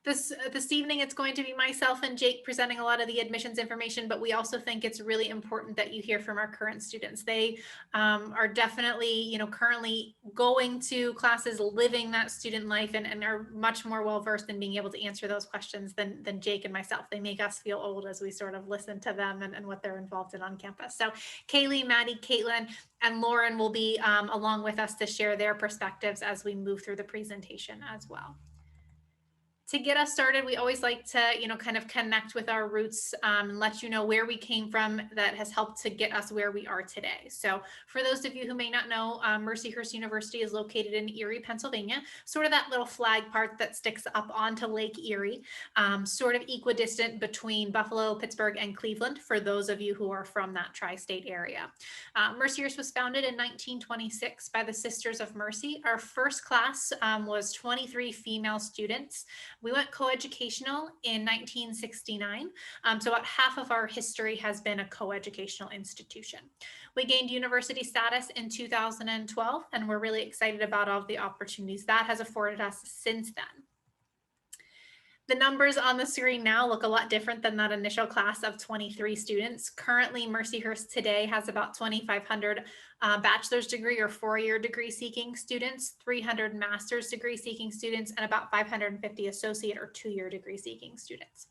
This evening, it's going to be myself and Jake presenting a lot of the admissions information, but we also think it's really important that you hear from our current students. They are definitely, currently going to classes, living that student life, and are much more well versed in being able to answer those questions than Jake and myself. They make us feel old as we sort of listen to them and what they're involved in on campus. So Kaylee, Maddie, Caitlin, and Lauren will be along with us to share their perspectives as we move through the presentation as well. To get us started, we always like to, kind of connect with our roots and let you know where we came from that has helped to get us where we are today. So for those of you who may not know, Mercyhurst University is located in Erie, Pennsylvania, sort of that little flag part that sticks up onto Lake Erie, sort of equidistant between Buffalo, Pittsburgh, and Cleveland, for those of you who are from that tri-state area. Mercyhurst was founded in 1926 by the Sisters of Mercy. Our first class was 23 female students. We went coeducational in 1969. So about half of our history has been a coeducational institution. We gained university status in 2012, and we're really excited about all of the opportunities that has afforded us since then. The numbers on the screen now look a lot different than that initial class of 23 students. Currently, Mercyhurst today has about 2,500 bachelor's degree or four-year degree seeking students, 300 master's degree seeking students, and about 550 associate or two-year degree seeking students.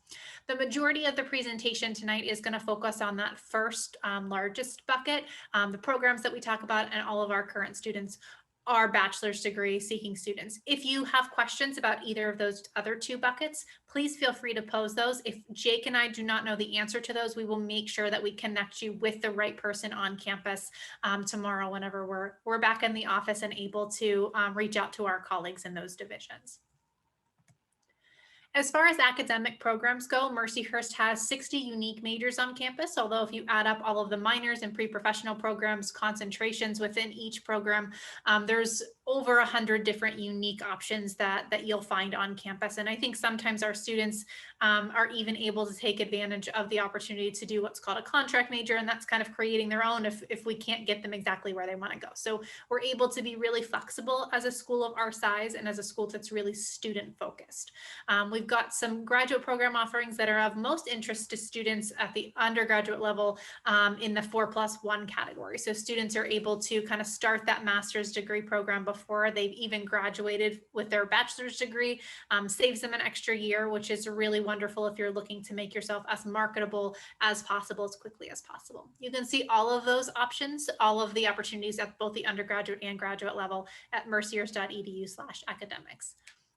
The majority of the presentation tonight is going to focus on that first largest bucket, the programs that we talk about, and all of our current students are bachelor's degree seeking students. If you have questions about either of those other two buckets, please feel free to pose those. If Jake and I do not know the answer to those, we will make sure that we connect you with the right person on campus tomorrow whenever we're back in the office and able to reach out to our colleagues in those divisions. As far as academic programs go, Mercyhurst has 60 unique majors on campus, although if you add up all of the minors and pre-professional programs, concentrations within each program, there's over 100 different unique options that you'll find on campus. And I think sometimes our students are even able to take advantage of the opportunity to do what's called a contract major, and that's kind of creating their own if we can't get them exactly where they want to go. So we're able to be really flexible as a school of our size and as a school that's really student focused. We've got some graduate program offerings that are of most interest to students at the undergraduate level in the 4+1 category. So students are able to kind of start that master's degree program before they've even graduated with their bachelor's degree, saves them an extra year, which is really wonderful if you're looking to make yourself as marketable as possible, as quickly as possible. You can see all of those options, all of the opportunities at both the undergraduate and graduate level at mercyhurst.edu/academics.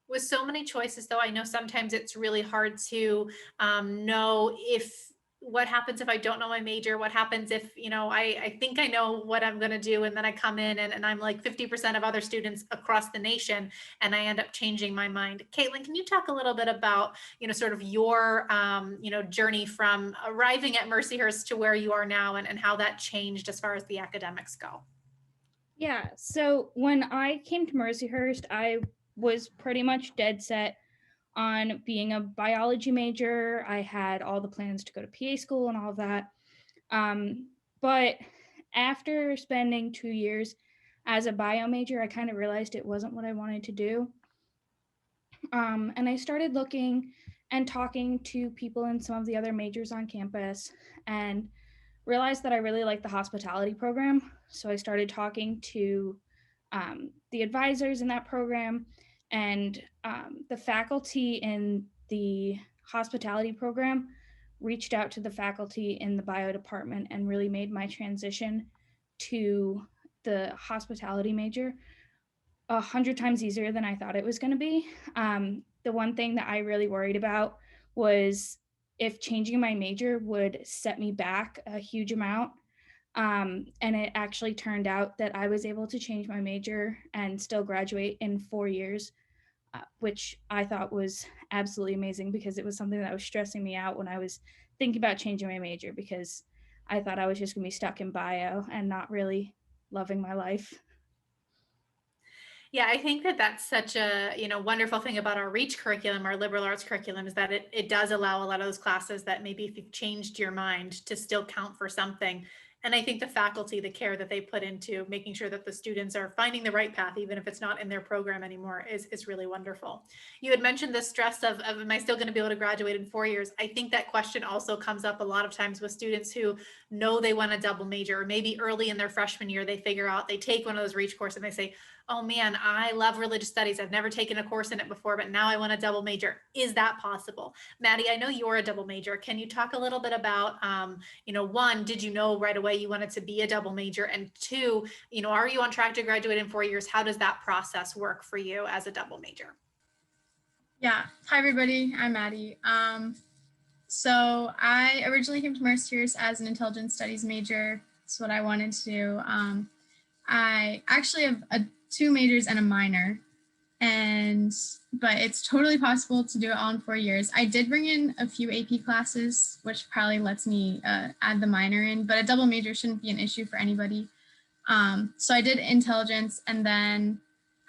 With so many choices, though, I know sometimes it's really hard to know what happens if I don't know my major. What happens if, I think I know what I'm going to do, and then I come in and I'm like 50% of other students across the nation, and I end up changing my mind. Caitlin, can you talk a little bit about, sort of your, journey from arriving at Mercyhurst to where you are now, and how that changed as far as the academics go? Yeah, so when I came to Mercyhurst, I was pretty much dead set on being a biology major. I had all the plans to go to PA school and all of that. But after spending 2 years as a bio major, I kind of realized it wasn't what I wanted to do. And I started looking and talking to people in some of the other majors on campus and realized that I really liked the hospitality program. So I started talking to the advisors in that program, and the faculty in the hospitality program reached out to the faculty in the bio department and really made my transition to the hospitality major 100 times easier than I thought it was going to be. The one thing that I really worried about was if changing my major would set me back a huge amount. And it actually turned out that I was able to change my major and still graduate in 4 years, which I thought was absolutely amazing, because it was something that was stressing me out when I was thinking about changing my major, because I thought I was just going to be stuck in bio and not really loving my life. Yeah, I think that's such a wonderful thing about our REACH curriculum, our liberal arts curriculum, is that it does allow a lot of those classes that maybe if you've changed your mind to still count for something. And I think the faculty, the care that they put into making sure that the students are finding the right path, even if it's not in their program anymore, is really wonderful. You had mentioned the stress of am I still going to be able to graduate in 4 years? I think that question also comes up a lot of times with students who know they want to double major, or maybe early in their freshman year, they figure out, they take one of those reach courses and they say, oh man, I love religious studies. I've never taken a course in it before, but now I want to double major. Is that possible? Maddie, I know you're a double major. Can you talk a little bit about, one, did you know right away you wanted to be a double major? And two, are you on track to graduate in 4 years? How does that process work for you as a double major? Yeah. Hi, everybody. I'm Maddie. So I originally came to Mercyhurst as an intelligence studies major. That's what I wanted to do. I actually have two majors and a minor, but it's totally possible to do it all in 4 years. I did bring in a few AP classes, which probably lets me add the minor in, but a double major shouldn't be an issue for anybody. So I did intelligence, and then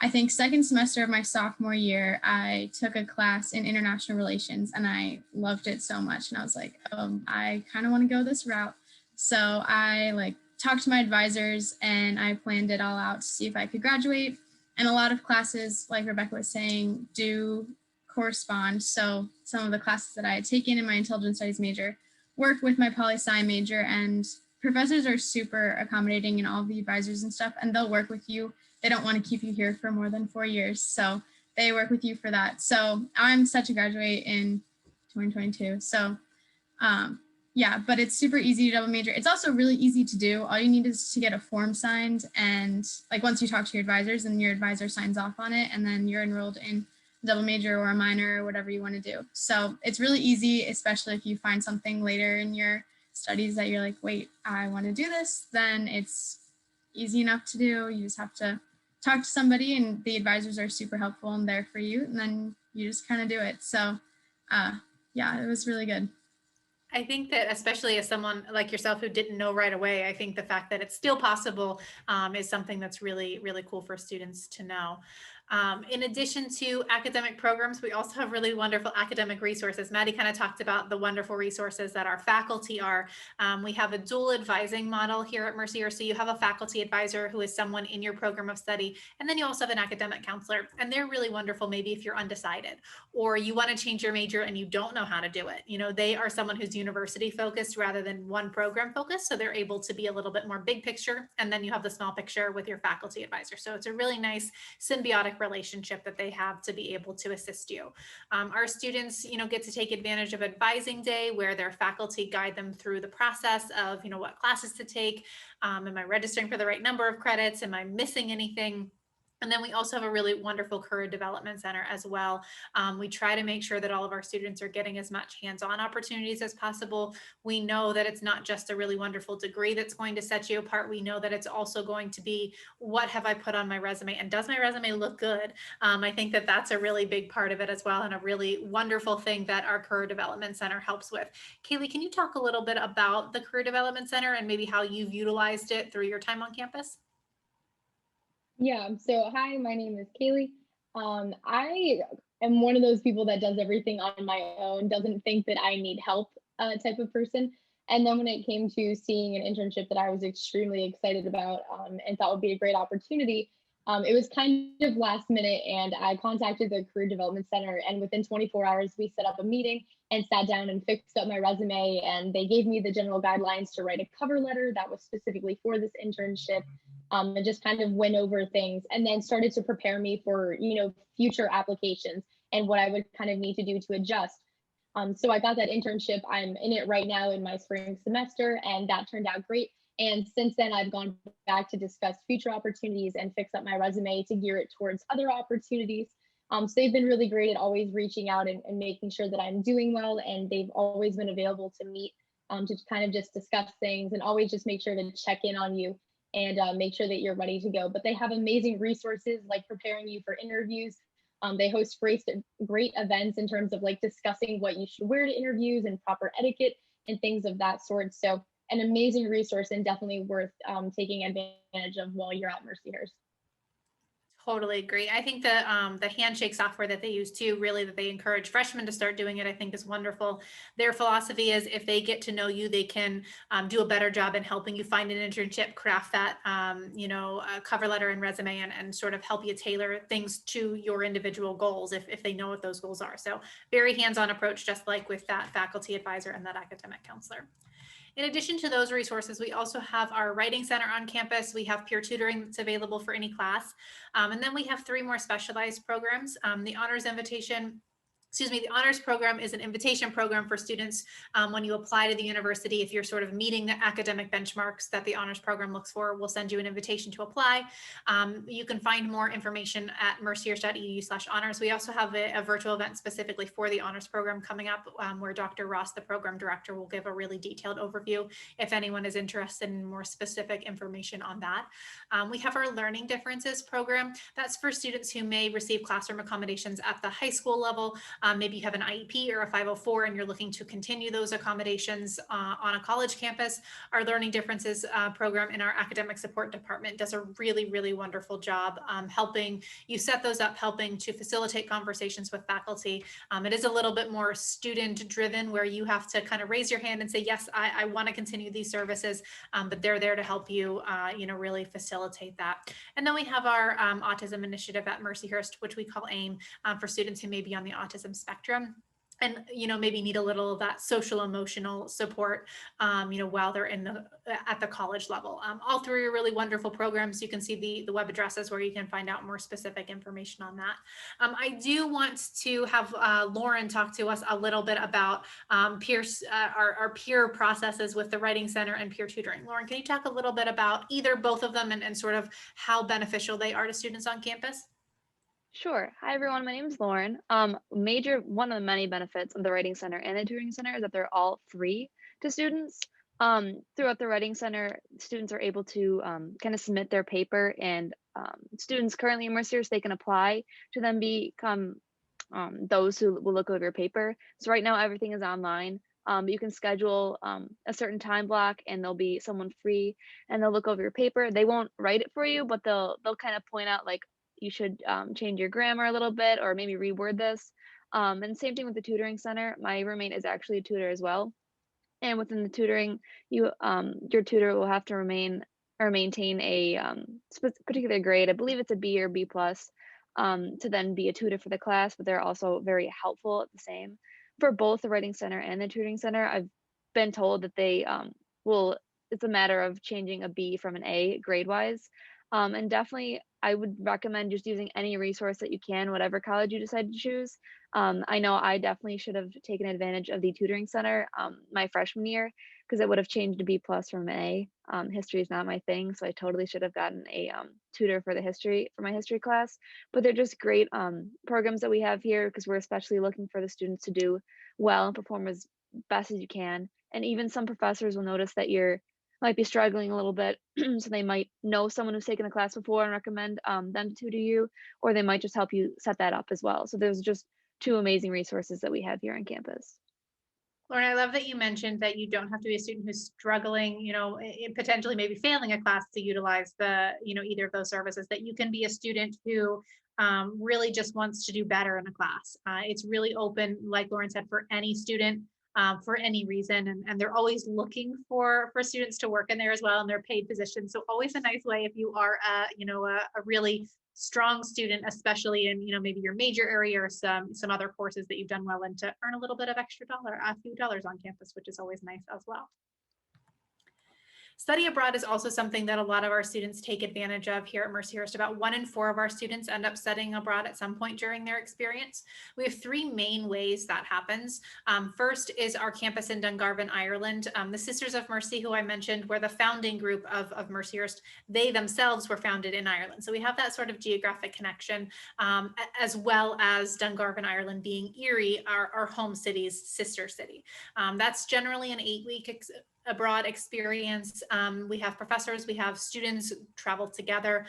I think second semester of my sophomore year, I took a class in international relations, and I loved it so much. And I was like, I kind of want to go this route. So I talked to my advisors, and I planned it all out to see if I could graduate. And a lot of classes, like Rebecca was saying, do correspond. So some of the classes that I had taken in my intelligence studies major work with my poli-sci major, and professors are super accommodating, and all the advisors and stuff, and they'll work with you. They don't want to keep you here for more than 4 years. So they work with you for that. So I'm set to graduate in 2022. So yeah, but it's super easy to double major. It's also really easy to do. All you need is to get a form signed, and once you talk to your advisors, and your advisor signs off on it, and then you're enrolled in a double major or a minor or whatever you want to do. So it's really easy, especially if you find something later in your studies that you're like, wait, I want to do this, then it's easy enough to do. You just have to talk to somebody, and the advisors are super helpful and there for you, and then you just kind of do it. So yeah, it was really good. I think that especially as someone like yourself who didn't know right away, I think the fact that it's still possible is something that's really, really cool for students to know. In addition to academic programs, we also have really wonderful academic resources. Maddie kind of talked about the wonderful resources that our faculty are. We have a dual advising model here at Mercyhurst. So you have a faculty advisor who is someone in your program of study, and then you also have an academic counselor, and they're really wonderful maybe if you're undecided or you want to change your major and you don't know how to do it. They are someone who's university focused rather than one program focused, so they're able to be a little bit more big picture, and then you have the small picture with your faculty advisor. So it's a really nice symbiotic relationship that they have to be able to assist you. Our students, get to take advantage of advising day, where their faculty guide them through the process of, what classes to take. Am I registering for the right number of credits? Am I missing anything? And then we also have a really wonderful career development center as well. We try to make sure that all of our students are getting as much hands-on opportunities as possible. We know that it's not just a really wonderful degree that's going to set you apart. We know that it's also going to be, what have I put on my resume, and does my resume look good? I think that that's a really big part of it as well, and a really wonderful thing that our career development center helps with. Kaylee, can you talk a little bit about the career development center and maybe how you've utilized it through your time on campus? Yeah, so hi, my name is Kaylee. I am one of those people that does everything on my own, doesn't think that I need help type of person. And then when it came to seeing an internship that I was extremely excited about and thought would be a great opportunity, it was kind of last minute, and I contacted the Career Development Center, and within 24 hours, we set up a meeting and sat down and fixed up my resume, and they gave me the general guidelines to write a cover letter that was specifically for this internship, and just kind of went over things, and then started to prepare me for, future applications and what I would kind of need to do to adjust. So I got that internship. I'm in it right now in my spring semester, and that turned out great. And since then, I've gone back to discuss future opportunities and fix up my resume to gear it towards other opportunities. So they've been really great at always reaching out and making sure that I'm doing well. And they've always been available to meet, to kind of just discuss things, and always just make sure to check in on you and make sure that you're ready to go. But they have amazing resources like preparing you for interviews. They host great events in terms of discussing what you should wear to interviews and proper etiquette and things of that sort. So an amazing resource, and definitely worth taking advantage of while you're at Mercyhurst. Totally agree. I think the handshake software that they use too, really that they encourage freshmen to start doing it, I think is wonderful. Their philosophy is if they get to know you, they can do a better job in helping you find an internship, craft that cover letter and resume, and sort of help you tailor things to your individual goals if they know what those goals are. So very hands-on approach, just like with that faculty advisor and that academic counselor. In addition to those resources, we also have our writing center on campus. We have peer tutoring that's available for any class. And then we have 3 more specialized programs. The honors program is an invitation program for students when you apply to the university. If you're sort of meeting the academic benchmarks that the honors program looks for, we'll send you an invitation to apply. You can find more information at mercyhurst.edu/honors. We also have a virtual event specifically for the honors program coming up where Dr. Ross, the program director, will give a really detailed overview if anyone is interested in more specific information on that. We have our learning differences program. That's for students who may receive classroom accommodations at the high school level. Maybe you have an IEP or a 504 and you're looking to continue those accommodations on a college campus. Our Learning Differences program in our academic support department does a really, really wonderful job helping you set those up, helping to facilitate conversations with faculty. It is a little bit more student driven where you have to kind of raise your hand and say, yes, I want to continue these services, but they're there to help you, really facilitate that. And then we have our autism initiative at Mercyhurst, which we call AIM, for students who may be on the autism spectrum and maybe need a little of that social emotional support while they're at the college level. All 3 are really wonderful programs. You can see the web addresses where you can find out more specific information on that. I do want to have Lauren talk to us a little bit about our peer processes with the Writing Center and peer tutoring. Lauren, can you talk a little bit about both of them and sort of how beneficial they are to students on campus? Sure. Hi, everyone. My name is Lauren. One of the many benefits of the Writing Center and the Tutoring Center is that they're all free to students. Throughout the Writing Center, students are able to kind of submit their paper, and students currently in Mercyhurst, they can apply to then become those who will look over your paper. So right now, everything is online. But you can schedule a certain time block, and there'll be someone free, and they'll look over your paper. They won't write it for you, but they'll kind of point out like you should change your grammar a little bit, or maybe reword this. And same thing with the Tutoring Center. My roommate is actually a tutor as well. And within the tutoring, your tutor will have to maintain a particular grade. I believe it's a B or B plus, to then be a tutor for the class. But they're also very helpful at the same for both the Writing Center and the Tutoring Center. I've been told that they will. It's a matter of changing a B from an A grade wise. And definitely, I would recommend just using any resource that you can, whatever college you decide to choose. I know I definitely should have taken advantage of the Tutoring Center my freshman year, because it would have changed a B plus from an A. History is not my thing, so I totally should have gotten a tutor for my history class. But they're just great programs that we have here, because we're especially looking for the students to do well and perform as best as you can. And even some professors will notice that you're might be struggling a little bit, so they might know someone who's taken the class before and recommend them to tutor you, or they might just help you set that up as well. So there's just 2 amazing resources that we have here on campus. Lauren, I love that you mentioned that you don't have to be a student who's struggling, potentially maybe failing a class to utilize either of those services, that you can be a student who really just wants to do better in a class. It's really open, like Lauren said, for any student. For any reason, and they're always looking for students to work in there as well, in their paid positions. So always a nice way if you are a really strong student, especially in maybe your major area or some other courses that you've done well in, to earn a little bit of a few dollars on campus, which is always nice as well. Study abroad is also something that a lot of our students take advantage of here at Mercyhurst. About 1 in 4 of our students end up studying abroad at some point during their experience. We have 3 main ways that happens. First is our campus in Dungarvan, Ireland. The Sisters of Mercy, who I mentioned, were the founding group of Mercyhurst. They themselves were founded in Ireland. So we have that sort of geographic connection, as well as Dungarvan, Ireland being Erie, our home city's sister city. That's generally an 8-week abroad experience. We have professors, we have students travel together.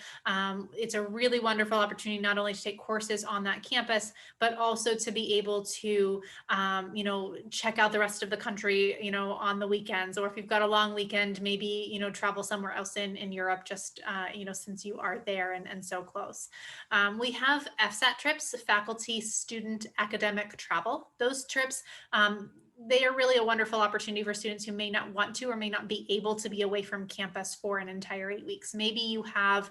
It's a really wonderful opportunity not only to take courses on that campus, but also to be able to, check out the rest of the country, on the weekends, or if you've got a long weekend, maybe, travel somewhere else in Europe, just, since you are there and so close. We have FSAT trips, faculty, student, academic travel. Those trips, they are really a wonderful opportunity for students who may not want to or may not be able to be away from campus for an entire 8 weeks. Maybe you have,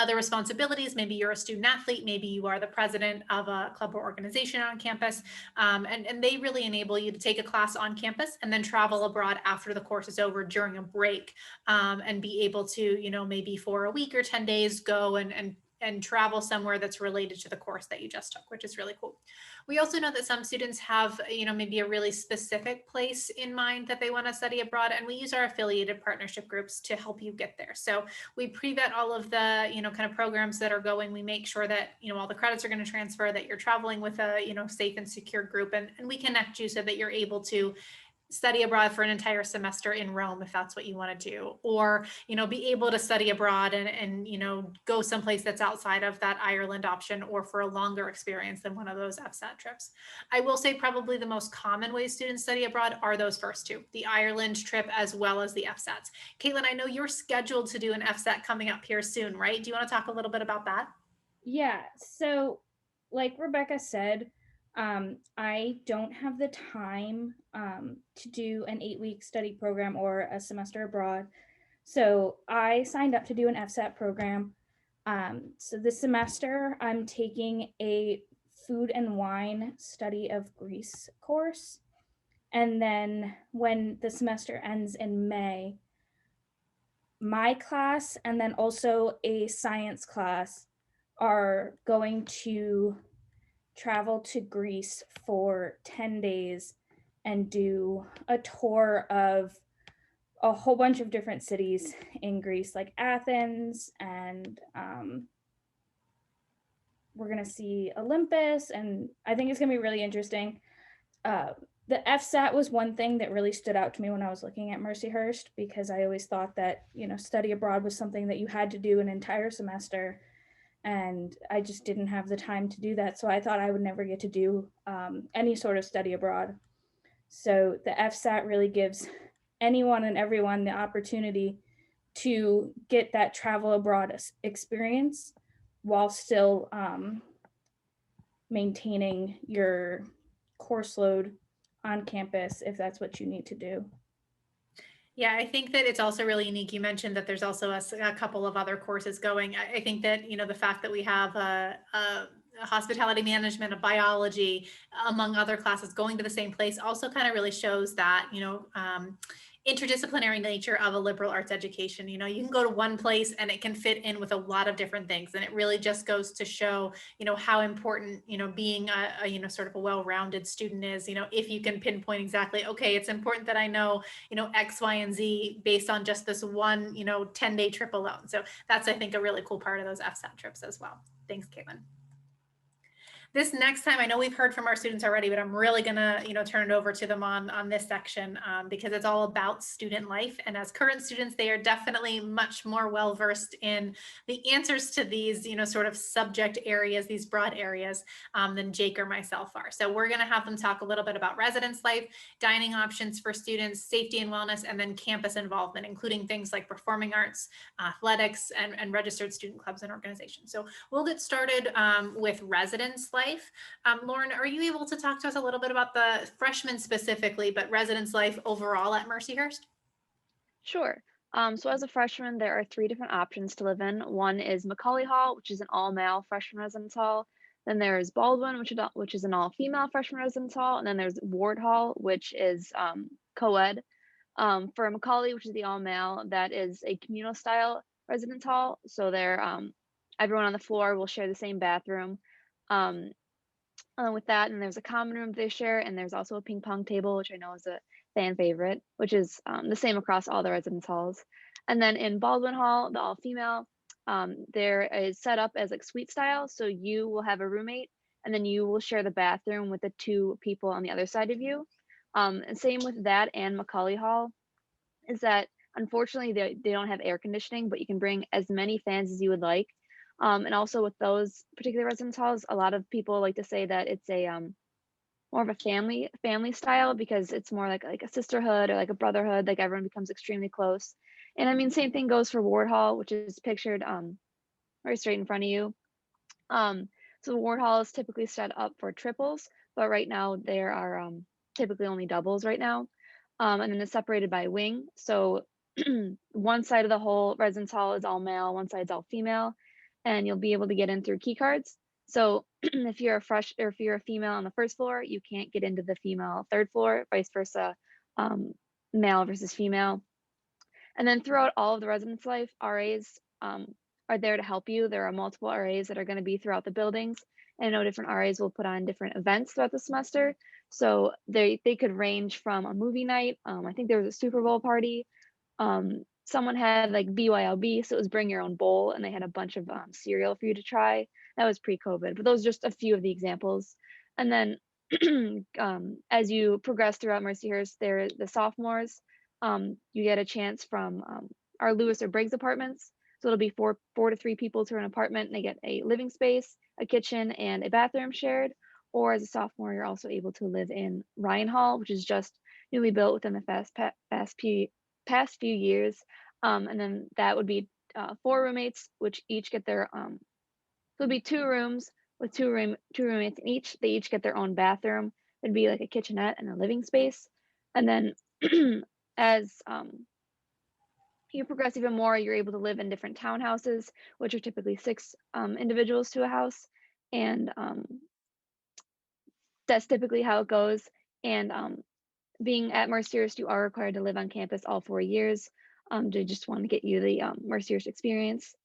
other responsibilities. Maybe you're a student athlete. Maybe you are the president of a club or organization on campus. And they really enable you to take a class on campus and then travel abroad after the course is over during a break, and be able to, maybe for a week or 10 days go and travel somewhere that's related to the course that you just took, which is really cool. We also know that some students have, maybe a really specific place in mind that they want to study abroad, and we use our affiliated partnership groups to help you get there. So we pre-vet all of the, kind of programs that are going. We make sure that, all the credits are going to transfer, that you're traveling with a, safe and secure group, and we connect you so that you're able to study abroad for an entire semester in Rome, if that's what you want to do, or, be able to study abroad and, go someplace that's outside of that Ireland option, or for a longer experience than one of those FSAT trips. I will say probably the most common ways students study abroad are those first two, the Ireland trip as well as the FSATs. Caitlin, I know you're scheduled to do an FSAT coming up here soon, right? Do you want to talk a little bit about that? Yeah, so like Rebecca said, I don't have the time to do an 8-week study program or a semester abroad. So I signed up to do an FSAT program. So this semester, I'm taking a food and wine study of Greece course. And then when the semester ends in May, my class and then also a science class are going to travel to Greece for 10 days and do a tour of a whole bunch of different cities in Greece, like Athens, and we're going to see Olympus. And I think it's going to be really interesting. The FSAT was one thing that really stood out to me when I was looking at Mercyhurst, because I always thought that, study abroad was something that you had to do an entire semester. And I just didn't have the time to do that. So I thought I would never get to do any sort of study abroad. So the FSAT really gives anyone and everyone the opportunity to get that travel abroad experience while still maintaining your course load on campus if that's what you need to do. Yeah, I think that it's also really unique. You mentioned that there's also a couple of other courses going. I think that, the fact that we have a hospitality management, a biology, among other classes going to the same place also kind of really shows that, interdisciplinary nature of a liberal arts education. You can go to one place and it can fit in with a lot of different things. And it really just goes to show, how important, being a sort of a well-rounded student is, if you can pinpoint exactly, okay, it's important that I know, X, Y, and Z based on just this one, 10-day trip alone. So that's, I think, a really cool part of those FSAT trips as well. Thanks, Caitlin. This next time, I know we've heard from our students already, but I'm really gonna, turn it over to them on this section, because it's all about student life. And as current students, they are definitely much more well-versed in the answers to these, sort of subject areas, these broad areas, than Jake or myself are. So we're gonna have them talk a little bit about residence life, dining options for students, safety and wellness, and then campus involvement, including things like performing arts, athletics, and registered student clubs and organizations. So we'll get started with residence life. Lauren, are you able to talk to us a little bit about the freshmen specifically, but residence life overall at Mercyhurst? Sure. So as a freshman, there are 3 different options to live in. One is Macaulay Hall, which is an all-male freshman residence hall. Then there's Baldwin, which is an all-female freshman residence hall. And then there's Ward Hall, which is co-ed. For Macaulay, which is the all-male, that is a communal style residence hall. So everyone on the floor will share the same bathroom. With that, and there's a common room they share, and there's also a ping pong table, which I know is a fan favorite, which is the same across all the residence halls. And then in Baldwin Hall, the all-female, there is set up as like suite style, so you will have a roommate, and then you will share the bathroom with the 2 people on the other side of you. And same with that and Macaulay Hall, is that unfortunately they don't have air conditioning, but you can bring as many fans as you would like. And also with those particular residence halls, a lot of people like to say that it's a more of a family style, because it's more like a sisterhood or like a brotherhood, like everyone becomes extremely close. And I mean, same thing goes for Ward Hall, which is pictured right straight in front of you. So Ward Hall is typically set up for triples, but right now there are typically only doubles right now. And then it's separated by wing. So one side of the whole residence hall is all male, one side's all female, and you'll be able to get in through key cards. So if you're a female on the first floor, you can't get into the female third floor, vice versa, male versus female. And then throughout all of the residence life, RAs are there to help you. There are multiple RAs that are going to be throughout the buildings. And I know different RAs will put on different events throughout the semester. So they could range from a movie night. I think there was a Super Bowl party. Someone had like BYOB, so it was bring your own bowl, and they had a bunch of cereal for you to try. That was pre-COVID, but those are just a few of the examples. And then as you progress throughout Mercyhurst, there the sophomores, you get a chance from our Lewis or Briggs apartments. So it'll be four to three people to an apartment, and they get a living space, a kitchen, and a bathroom shared. Or as a sophomore, you're also able to live in Ryan Hall, which is just newly built within the past few years. And then that would be 4 roommates, which each get their so it'd be 2 rooms with two roommates in each. They each get their own bathroom. It'd be like a kitchenette and a living space. And then as you progress even more, you're able to live in different townhouses, which are typically 6 individuals to a house. And that's typically how it goes. And being at Mercyhurst, you are required to live on campus all 4 years. They just want to get you the Mercyhurst experience.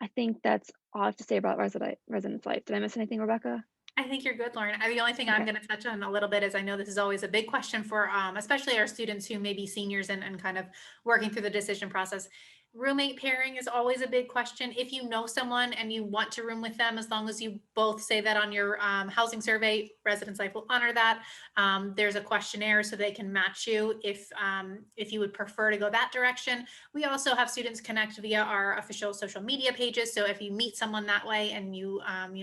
I think that's all I have to say about residence life. Did I miss anything, Rebecca? I think you're good, Lauren. The only thing I'm going to touch on a little bit is I know this is always a big question for especially our students who may be seniors and kind of working through the decision process. Roommate pairing is always a big question. If you know someone and you want to room with them, as long as you both say that on your housing survey, Residence Life will honor that. There's a questionnaire so they can match you if you would prefer to go that direction. We also have students connect via our official social media pages. So if you meet someone that way and you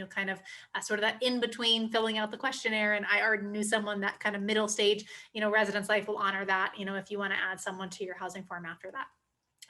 kind of sort of that in between filling out the questionnaire and I already knew someone, that kind of middle stage, Residence Life will honor that, if you want to add someone to your housing form after that.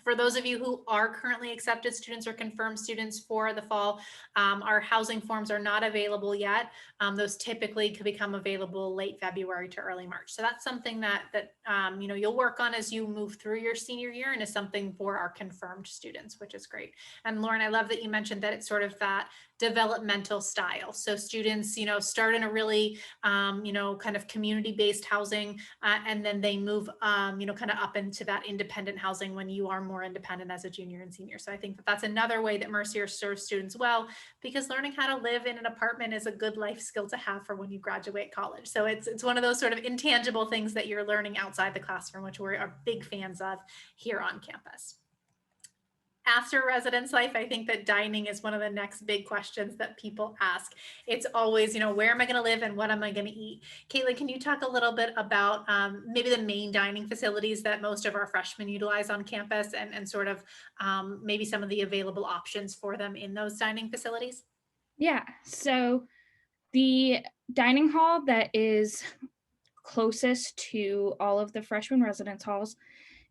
For those of you who are currently accepted students or confirmed students for the fall, our housing forms are not available yet. Those typically could become available late February to early March. So that's something that you'll work on as you move through your senior year, and is something for our confirmed students, which is great. And Lauren, I love that you mentioned that it's sort of that developmental style. So students, start in a really, kind of community-based housing, and then they move, kind of up into that independent housing when you are more independent as a junior and senior. So I think that that's another way that Mercyhurst serves students well, because learning how to live in an apartment is a good life skill to have for when you graduate college. So it's one of those sort of intangible things that you're learning outside the classroom, which we are big fans of here on campus. After residence life, I think that dining is one of the next big questions that people ask. It's always, where am I going to live and what am I going to eat? Caitlin, can you talk a little bit about maybe the main dining facilities that most of our freshmen utilize on campus, and sort of maybe some of the available options for them in those dining facilities? Yeah, so the dining hall that is closest to all of the freshman residence halls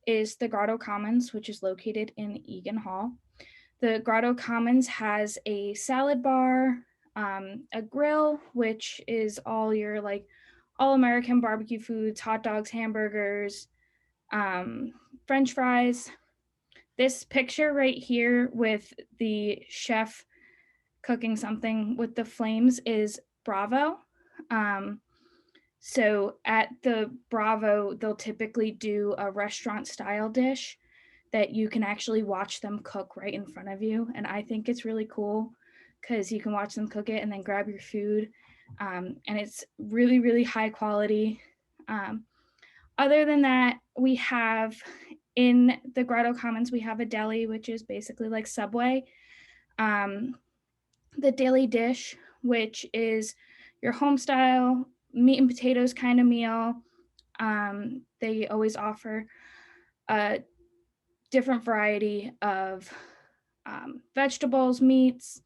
is the Grotto Commons, which is located in Egan Hall. The Grotto Commons has a salad bar, a grill, which is all your like all American barbecue foods, hot dogs, hamburgers, French fries. This picture right here with the chef cooking something with the flames is Bravo. So at the Bravo, they'll typically do a restaurant style dish that you can actually watch them cook right in front of you. And I think it's really cool because you can watch them cook it and then grab your food. And it's really, really high quality. Other than that, we have in the Grotto Commons, we have a deli, which is basically like Subway. The Daily Dish, which is your home style meat and potatoes kind of meal. They always offer a different variety of vegetables, meats,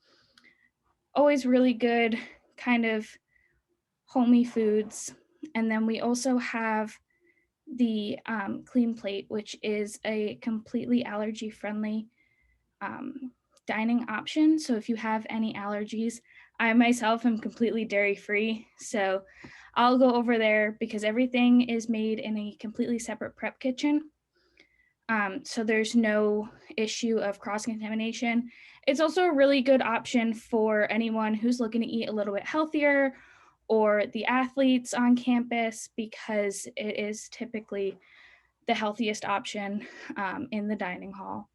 always really good kind of homey foods. And then we also have the Clean Plate, which is a completely allergy friendly dining option. So if you have any allergies, I myself am completely dairy free. So I'll go over there because everything is made in a completely separate prep kitchen. So there's no issue of cross contamination. It's also a really good option for anyone who's looking to eat a little bit healthier or the athletes on campus, because it is typically the healthiest option in the dining hall.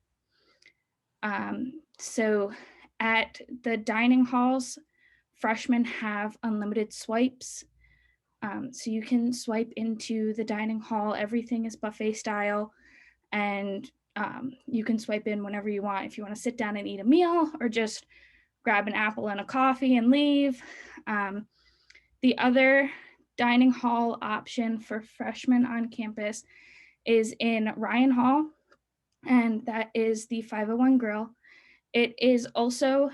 So at the dining halls, freshmen have unlimited swipes. So you can swipe into the dining hall. Everything is buffet style, and you can swipe in whenever you want. If you want to sit down and eat a meal or just grab an apple and a coffee and leave. The other dining hall option for freshmen on campus is in Ryan Hall, and that is the 501 Grill. It is also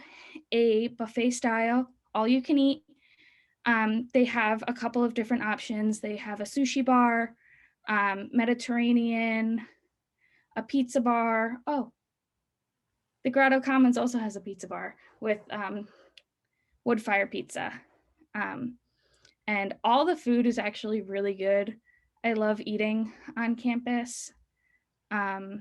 a buffet style, all you can eat. They have a couple of different options. They have a sushi bar, Mediterranean, a pizza bar. Oh, the Grotto Commons also has a pizza bar with wood fire pizza. And all the food is actually really good. I love eating on campus. Yeah.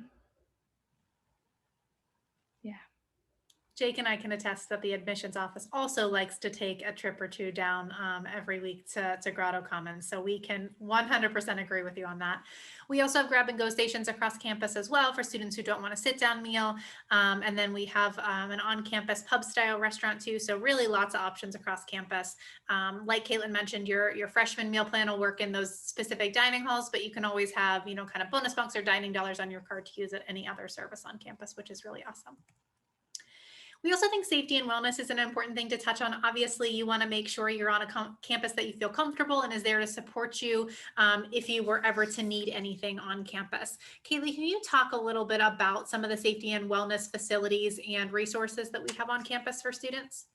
Jake and I can attest that the admissions office also likes to take a trip or two down every week to Grotto Commons. So we can 100% agree with you on that. We also have grab and go stations across campus as well for students who don't want a sit down meal. And then we have an on-campus pub style restaurant too. So really lots of options across campus. Like Caitlin mentioned, your freshman meal plan will work in those specific dining halls, but you can always have, kind of bonus bunks or dining dollars on your card to use at any other service on campus, which is really awesome. We also think safety and wellness is an important thing to touch on. Obviously, you want to make sure you're on a campus that you feel comfortable and is there to support you if you were ever to need anything on campus. Kaylee, can you talk a little bit about some of the safety and wellness facilities and resources that we have on campus for students?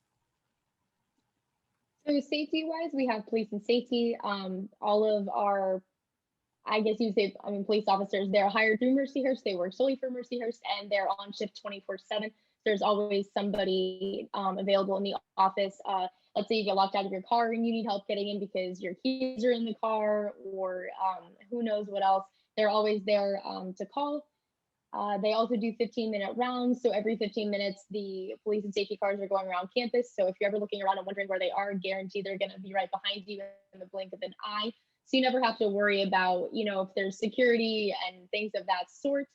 So safety-wise, we have police and safety. All of our, I guess you'd say, police officers, they're hired through Mercyhurst. They work solely for Mercyhurst, and they're on shift 24/7. There's always somebody available in the office. Let's say you get locked out of your car and you need help getting in because your keys are in the car, or who knows what else. They're always there to call. They also do 15-minute rounds. So every 15 minutes, the police and safety cars are going around campus. So if you're ever looking around and wondering where they are, guaranteed they're going to be right behind you in the blink of an eye. So you never have to worry about, if there's security and things of that sort.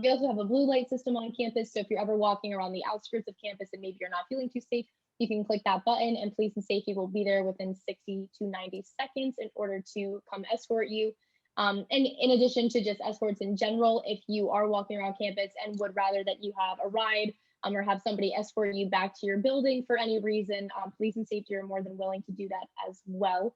We also have a blue light system on campus. So if you're ever walking around the outskirts of campus and maybe you're not feeling too safe, you can click that button and police and safety will be there within 60 to 90 seconds in order to come escort you. And in addition to just escorts in general, if you are walking around campus and would rather that you have a ride or have somebody escort you back to your building for any reason, police and safety are more than willing to do that as well.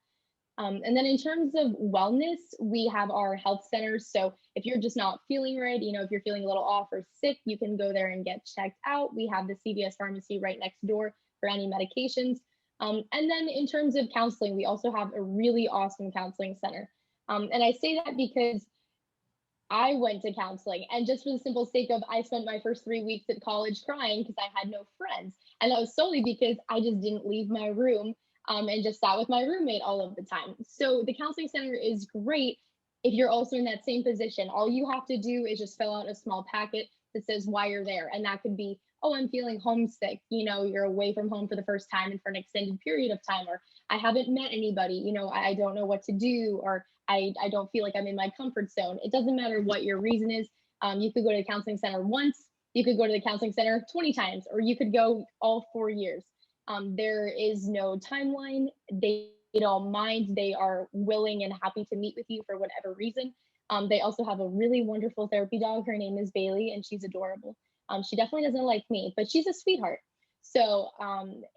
And then in terms of wellness, we have our health centers. So if you're just not feeling right, if you're feeling a little off or sick, you can go there and get checked out. We have the CVS pharmacy right next door for any medications. And then in terms of counseling, we also have a really awesome counseling center. And I say that because I went to counseling, and just for the simple sake of I spent my first 3 weeks at college crying because I had no friends. And that was solely because I just didn't leave my room and just sat with my roommate all of the time. So the counseling center is great if you're also in that same position. All you have to do is just fill out a small packet that says why you're there. And that could be, oh, I'm feeling homesick. You're away from home for the first time and for an extended period of time, or I haven't met anybody, I don't know what to do, or I don't feel like I'm in my comfort zone. It doesn't matter what your reason is. You could go to the counseling center once, you could go to the counseling center 20 times, or you could go all 4 years. There is no timeline. They don't mind. They are willing and happy to meet with you for whatever reason. They also have a really wonderful therapy dog. Her name is Bailey, and she's adorable. She definitely doesn't like me, but she's a sweetheart. So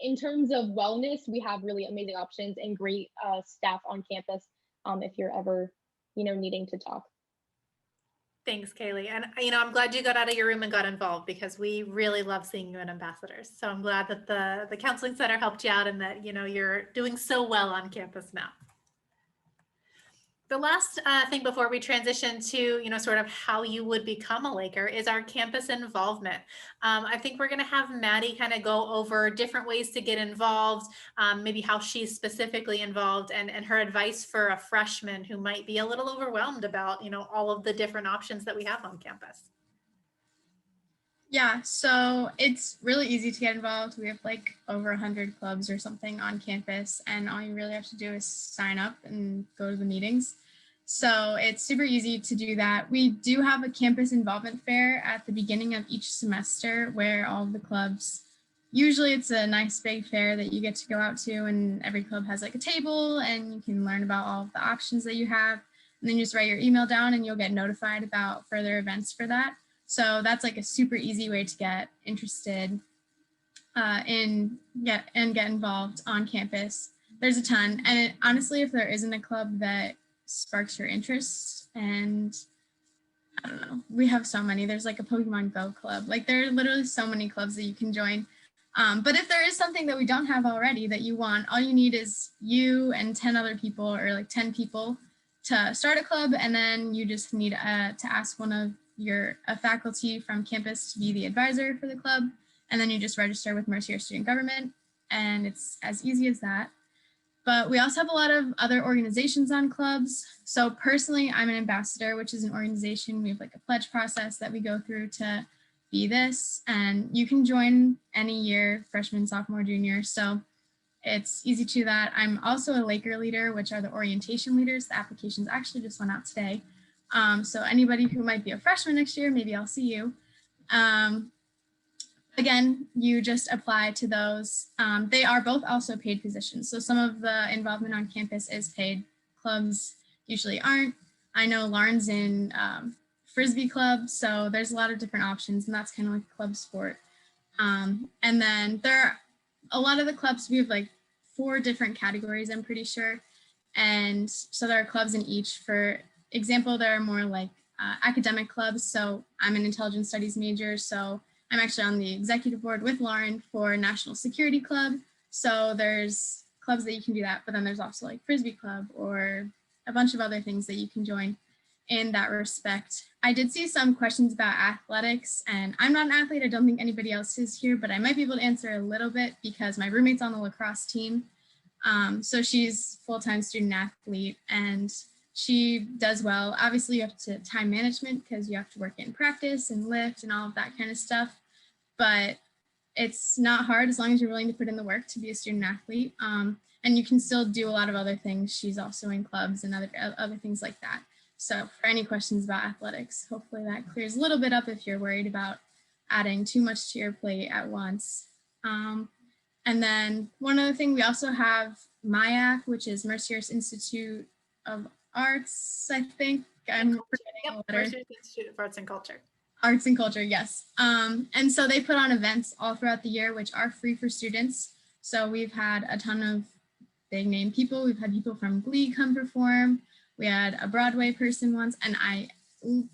in terms of wellness, we have really amazing options and great staff on campus if you're ever, needing to talk. Thanks, Kaylee. And I'm glad you got out of your room and got involved, because we really love seeing you at Ambassadors. So I'm glad that the counseling center helped you out, and that you're doing so well on campus now. The last thing before we transition to, sort of how you would become a Laker is our campus involvement. I think we're going to have Maddie kind of go over different ways to get involved, maybe how she's specifically involved, and her advice for a freshman who might be a little overwhelmed about, all of the different options that we have on campus. Yeah, so it's really easy to get involved. We have like over 100 clubs or something on campus, and all you really have to do is sign up and go to the meetings. So it's super easy to do that. We do have a campus involvement fair at the beginning of each semester where all of the clubs, usually it's a nice big fair that you get to go out to, and every club has like a table and you can learn about all of the options that you have. And then you just write your email down and you'll get notified about further events for that. So that's like a super easy way to get interested and get involved on campus. There's a ton. And honestly, if there isn't a club that sparks your interest, and I don't know, we have so many. There's like a Pokemon Go club. Like there are literally so many clubs that you can join. But if there is something that we don't have already that you want, all you need is you and 10 other people, or like 10 people to start a club. And then you just need to ask one of a faculty from campus to be the advisor for the club. And then you just register with Mercyhurst Student Government. And it's as easy as that. But we also have a lot of other organizations on clubs. So personally, I'm an ambassador, which is an organization. We have like a pledge process that we go through to be this. And you can join any year, freshman, sophomore, junior. So it's easy to do that. I'm also a Laker leader, which are the orientation leaders. The applications actually just went out today. So anybody who might be a freshman next year, maybe I'll see you. Again, you just apply to those. They are both also paid positions. So some of the involvement on campus is paid. Clubs usually aren't. I know Lauren's in Frisbee Club, so there's a lot of different options, and that's kind of like a club sport. And then there are a lot of the clubs, we have like 4 different categories, I'm pretty sure. And so there are clubs in each. For example, there are more like academic clubs. So I'm an intelligence studies major, so I'm actually on the executive board with Lauren for National Security Club. So there's clubs that you can do that, but then there's also like Frisbee Club or a bunch of other things that you can join in that respect. I did see some questions about athletics, and I'm not an athlete. I don't think anybody else is here, but I might be able to answer a little bit because my roommate's on the lacrosse team. So she's full-time student athlete and she does well. Obviously you have to time management because you have to work in practice and lift and all of that kind of stuff. But it's not hard as long as you're willing to put in the work to be a student athlete. And you can still do a lot of other things. She's also in clubs and other things like that. So for any questions about athletics, hopefully that clears a little bit up if you're worried about adding too much to your plate at once. And then one other thing, we also have MIAC, which is Mercyhurst Institute of Arts, I think. I'm forgetting a letter. Mercyhurst Institute of Arts and Culture. Arts and Culture, yes. And so they put on events all throughout the year, which are free for students. So we've had a ton of big name people. We've had people from Glee come perform. We had a Broadway person once, and I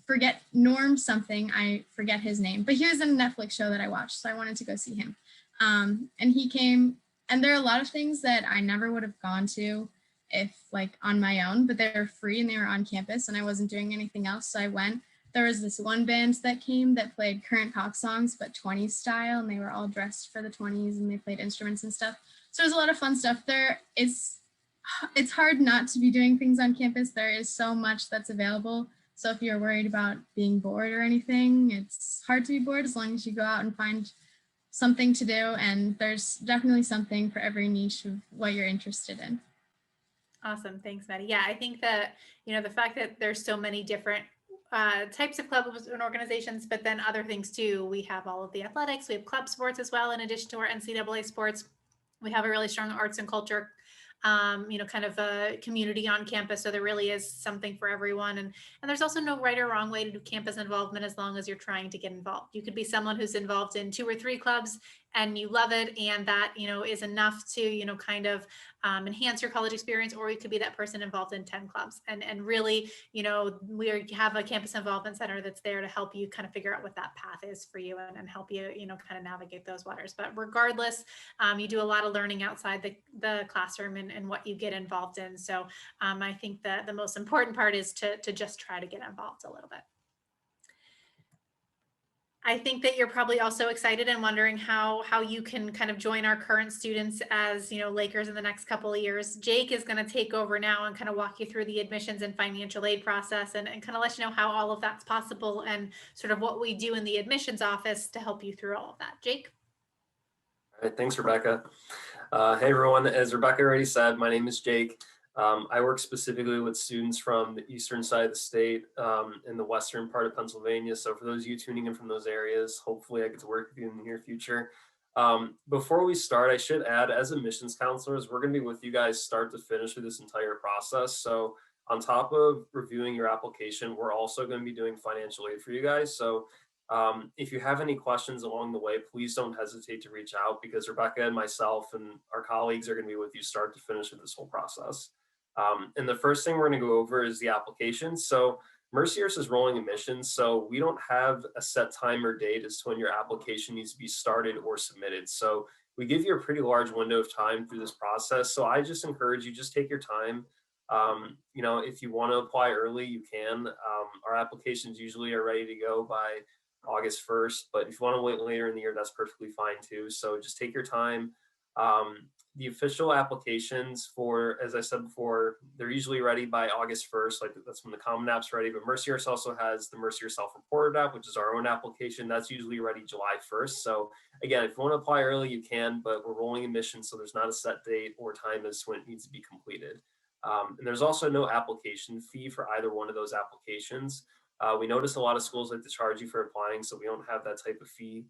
forget Norm something. I forget his name, but he was in a Netflix show that I watched, so I wanted to go see him. And he came, and there are a lot of things that I never would have gone to if like on my own, but they were free and they were on campus and I wasn't doing anything else. So I went. There was this one band that came that played current pop songs, but 20s style, and they were all dressed for the 20s and they played instruments and stuff. So there's a lot of fun stuff there. It's hard not to be doing things on campus. There is so much that's available. So if you're worried about being bored or anything, it's hard to be bored as long as you go out and find something to do. And there's definitely something for every niche of what you're interested in. Awesome. Thanks, Maddie. Yeah, I think that, the fact that there's so many different types of clubs and organizations, but then other things too. We have all of the athletics, we have club sports as well, in addition to our NCAA sports. We have a really strong arts and culture, kind of a community on campus. So there really is something for everyone. And there's also no right or wrong way to do campus involvement as long as you're trying to get involved. You could be someone who's involved in 2 or 3 clubs and you love it, and that, you know, is enough to, you know, kind of enhance your college experience, or you could be that person involved in 10 clubs. And really, you know, we have a campus involvement center that's there to help you kind of figure out what that path is for you, and help you, you know, kind of navigate those waters. But regardless, you do a lot of learning outside the classroom, and what you get involved in. So I think that the most important part is to just try to get involved a little bit. I think that you're probably also excited and wondering how you can kind of join our current students as, you know, Lakers in the next couple of years. Jake is going to take over now and kind of walk you through the admissions and financial aid process, and kind of let you know how all of that's possible, and sort of what we do in the admissions office to help you through all of that. Jake? All right, thanks, Rebecca. Hey, everyone. As Rebecca already said, my name is Jake. I work specifically with students from the eastern side of the state, in the western part of Pennsylvania. So for those of you tuning in from those areas, hopefully I get to work with you in the near future. Before we start, I should add, as admissions counselors, we're going to be with you guys start to finish through this entire process. So on top of reviewing your application, we're also going to be doing financial aid for you guys. So if you have any questions along the way, please don't hesitate to reach out, because Rebecca and myself and our colleagues are going to be with you start to finish with this whole process. And the first thing we're going to go over is the application. So Mercyhurst is rolling admissions, so we don't have a set time or date as to when your application needs to be started or submitted. So we give you a pretty large window of time through this process. So I just encourage you, just take your time. You know, if you want to apply early, you can. Our applications usually are ready to go by August 1st, but if you want to wait later in the year, that's perfectly fine too. So just take your time. The official applications for, as I said before, they're usually ready by August 1st. Like that's when the Common App's ready, but Mercyhurst also has the Mercyhurst Self-Reported app, which is our own application. That's usually ready July 1st. So again, if you want to apply early, you can, but we're rolling admissions, so there's not a set date or time as to when it needs to be completed. And there's also no application fee for either one of those applications. We notice a lot of schools like to charge you for applying, so we don't have that type of fee.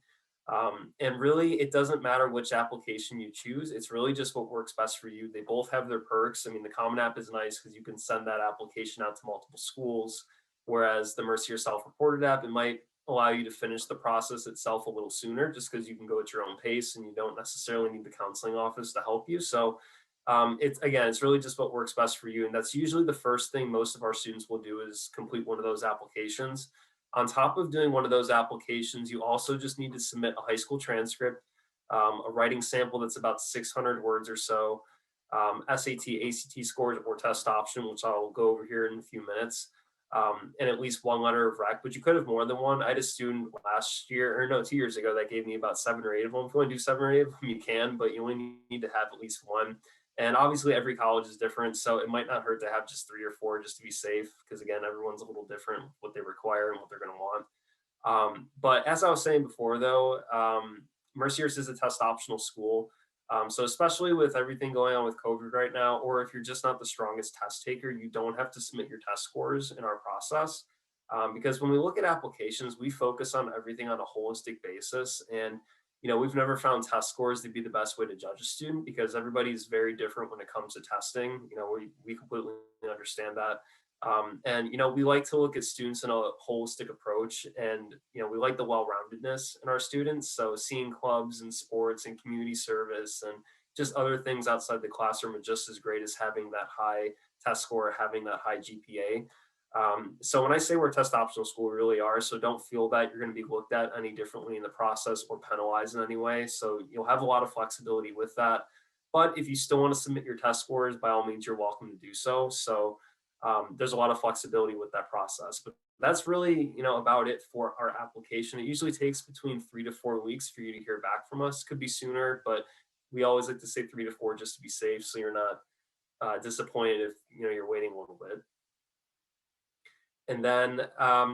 And really, it doesn't matter which application you choose. It's really just what works best for you. They both have their perks. I mean, the Common App is nice because you can send that application out to multiple schools, whereas the Mercyhurst Self-Reported app, it might allow you to finish the process itself a little sooner, just because you can go at your own pace and you don't necessarily need the counseling office to help you. So it's really just what works best for you. And that's usually the first thing most of our students will do, is complete one of those applications. On top of doing one of those applications, you also just need to submit a high school transcript, a writing sample that's about 600 words or so, SAT, ACT scores or test option, which I'll go over here in a few minutes, and at least one letter of rec, but you could have more than one. I had a student last year, or no, 2 years ago, that gave me about 7 or 8 of them. If you want to do 7 or 8 of them, you can, but you only need to have at least one. And obviously every college is different, so it might not hurt to have just 3 or 4 just to be safe, because again, everyone's a little different what they require and what they're going to want. But as I was saying before, though, Mercyhurst is a test optional school. So especially with everything going on with COVID right now, or if you're just not the strongest test taker, you don't have to submit your test scores in our process. Because when we look at applications, we focus on everything on a holistic basis. And we've never found test scores to be the best way to judge a student, because everybody's very different when it comes to testing. We completely understand that. And we like to look at students in a holistic approach, and we like the well-roundedness in our students. So seeing clubs and sports and community service and just other things outside the classroom are just as great as having that high test score, having that high GPA. So when I say we're a test optional school, we really are. So don't feel that you're going to be looked at any differently in the process or penalized in any way. So you'll have a lot of flexibility with that. But if you still want to submit your test scores, by all means, you're welcome to do so. So there's a lot of flexibility with that process. But that's really, about it for our application. It usually takes between 3 to 4 weeks for you to hear back from us. Could be sooner, but we always like to say 3 to 4 just to be safe, so you're not disappointed if you're waiting a little bit. And then,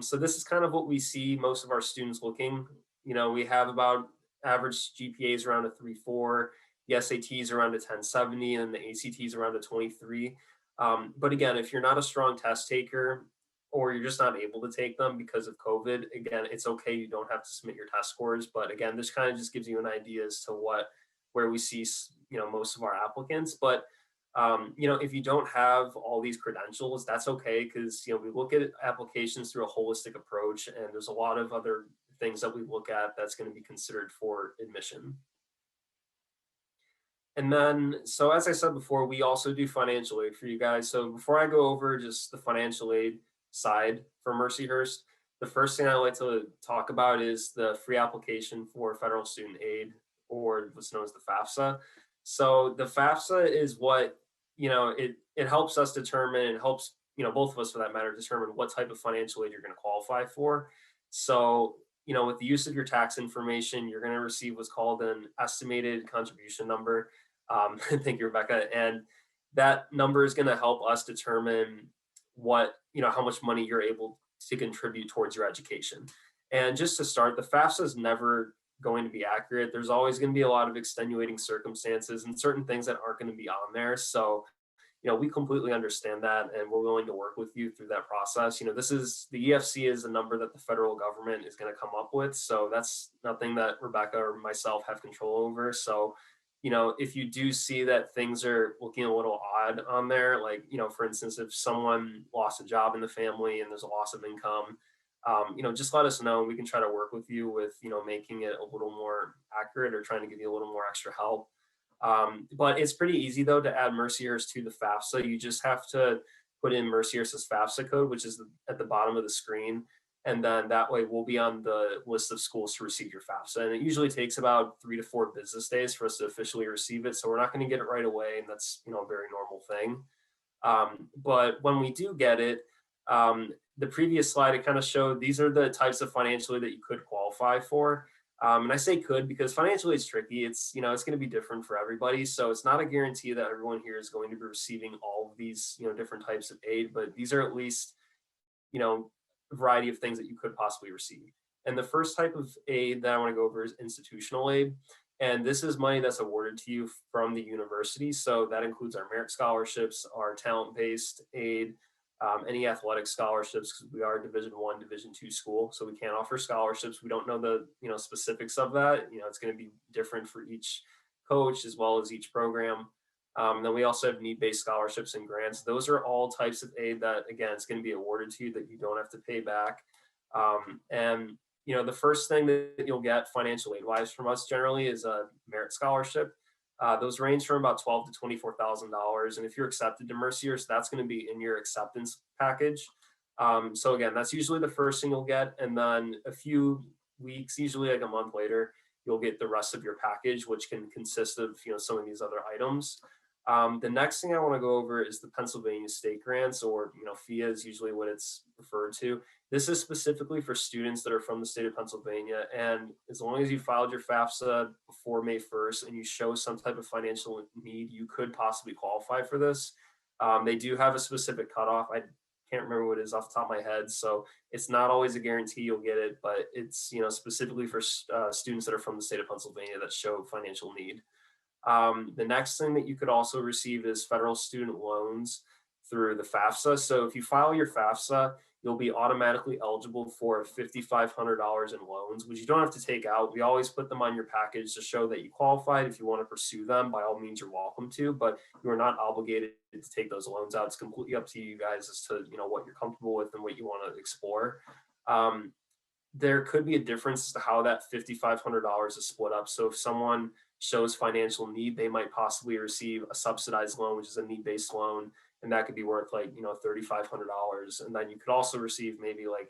so this is kind of what we see most of our students looking. We have about average GPAs around a 3.4, the SATs around a 10.70, and the ACTs around a 23. But again, if you're not a strong test taker, or you're just not able to take them because of COVID, again, it's okay. You don't have to submit your test scores. But again, this kind of just gives you an idea as to where we see, most of our applicants. But if you don't have all these credentials, that's okay, because we look at applications through a holistic approach, and there's a lot of other things that we look at that's going to be considered for admission. And then, so as I said before, we also do financial aid for you guys. So before I go over just the financial aid side for Mercyhurst, the first thing I like to talk about is the free application for federal student aid, or what's known as the FAFSA. So the FAFSA is what, it helps us determine, it helps, both of us for that matter, determine what type of financial aid you're going to qualify for. So, with the use of your tax information, you're going to receive what's called an estimated contribution number. Thank you, Rebecca. And that number is going to help us determine how much money you're able to contribute towards your education. And just to start, the FAFSA is never going to be accurate. There's always going to be a lot of extenuating circumstances and certain things that aren't going to be on there. So, we completely understand that, and we're willing to work with you through that process. This is, the EFC is a number that the federal government is going to come up with. So that's nothing that Rebecca or myself have control over. So, if you do see that things are looking a little odd on there, like, for instance, if someone lost a job in the family and there's a loss of income, just let us know. We can try to work with you with, making it a little more accurate or trying to give you a little more extra help. But it's pretty easy though to add Mercyhurst to the FAFSA. You just have to put in Mercyhurst's FAFSA code, which is at the bottom of the screen. And then that way we'll be on the list of schools to receive your FAFSA. And it usually takes about 3 to 4 business days for us to officially receive it. So we're not going to get it right away. And that's, a very normal thing. But when we do get it, the previous slide, it kind of showed these are the types of financial aid that you could qualify for. And I say could because financially it's tricky. It's, it's going to be different for everybody. So it's not a guarantee that everyone here is going to be receiving all of these, different types of aid, but these are at least, a variety of things that you could possibly receive. And the first type of aid that I want to go over is institutional aid. And this is money that's awarded to you from the university. So that includes our merit scholarships, our talent-based aid, any athletic scholarships, because we are a Division I, Division II school, so we can't offer scholarships. We don't know the specifics of that. It's going to be different for each coach as well as each program. Then we also have need-based scholarships and grants. Those are all types of aid that, again, it's going to be awarded to you that you don't have to pay back. And the first thing that you'll get financial aid-wise from us generally is a merit scholarship. Those range from about $12,000 to $24,000. And if you're accepted to Mercyhurst, that's going to be in your acceptance package. So again, that's usually the first thing you'll get. And then a few weeks, usually like a month later, you'll get the rest of your package, which can consist of, some of these other items. The next thing I want to go over is the Pennsylvania state grants, or, FIA is usually what it's referred to. This is specifically for students that are from the state of Pennsylvania. And as long as you filed your FAFSA before May 1st and you show some type of financial need, you could possibly qualify for this. They do have a specific cutoff. I can't remember what it is off the top of my head. So it's not always a guarantee you'll get it, but it's, specifically for students that are from the state of Pennsylvania that show financial need. The next thing that you could also receive is federal student loans through the FAFSA. So if you file your FAFSA, you'll be automatically eligible for $5,500 in loans, which you don't have to take out. We always put them on your package to show that you qualified. If you want to pursue them, by all means, you're welcome to, but you are not obligated to take those loans out. It's completely up to you guys as to, what you're comfortable with and what you want to explore. There could be a difference as to how that $5,500 is split up. So if someone shows financial need, they might possibly receive a subsidized loan, which is a need-based loan, and that could be worth like, $3,500. And then you could also receive maybe like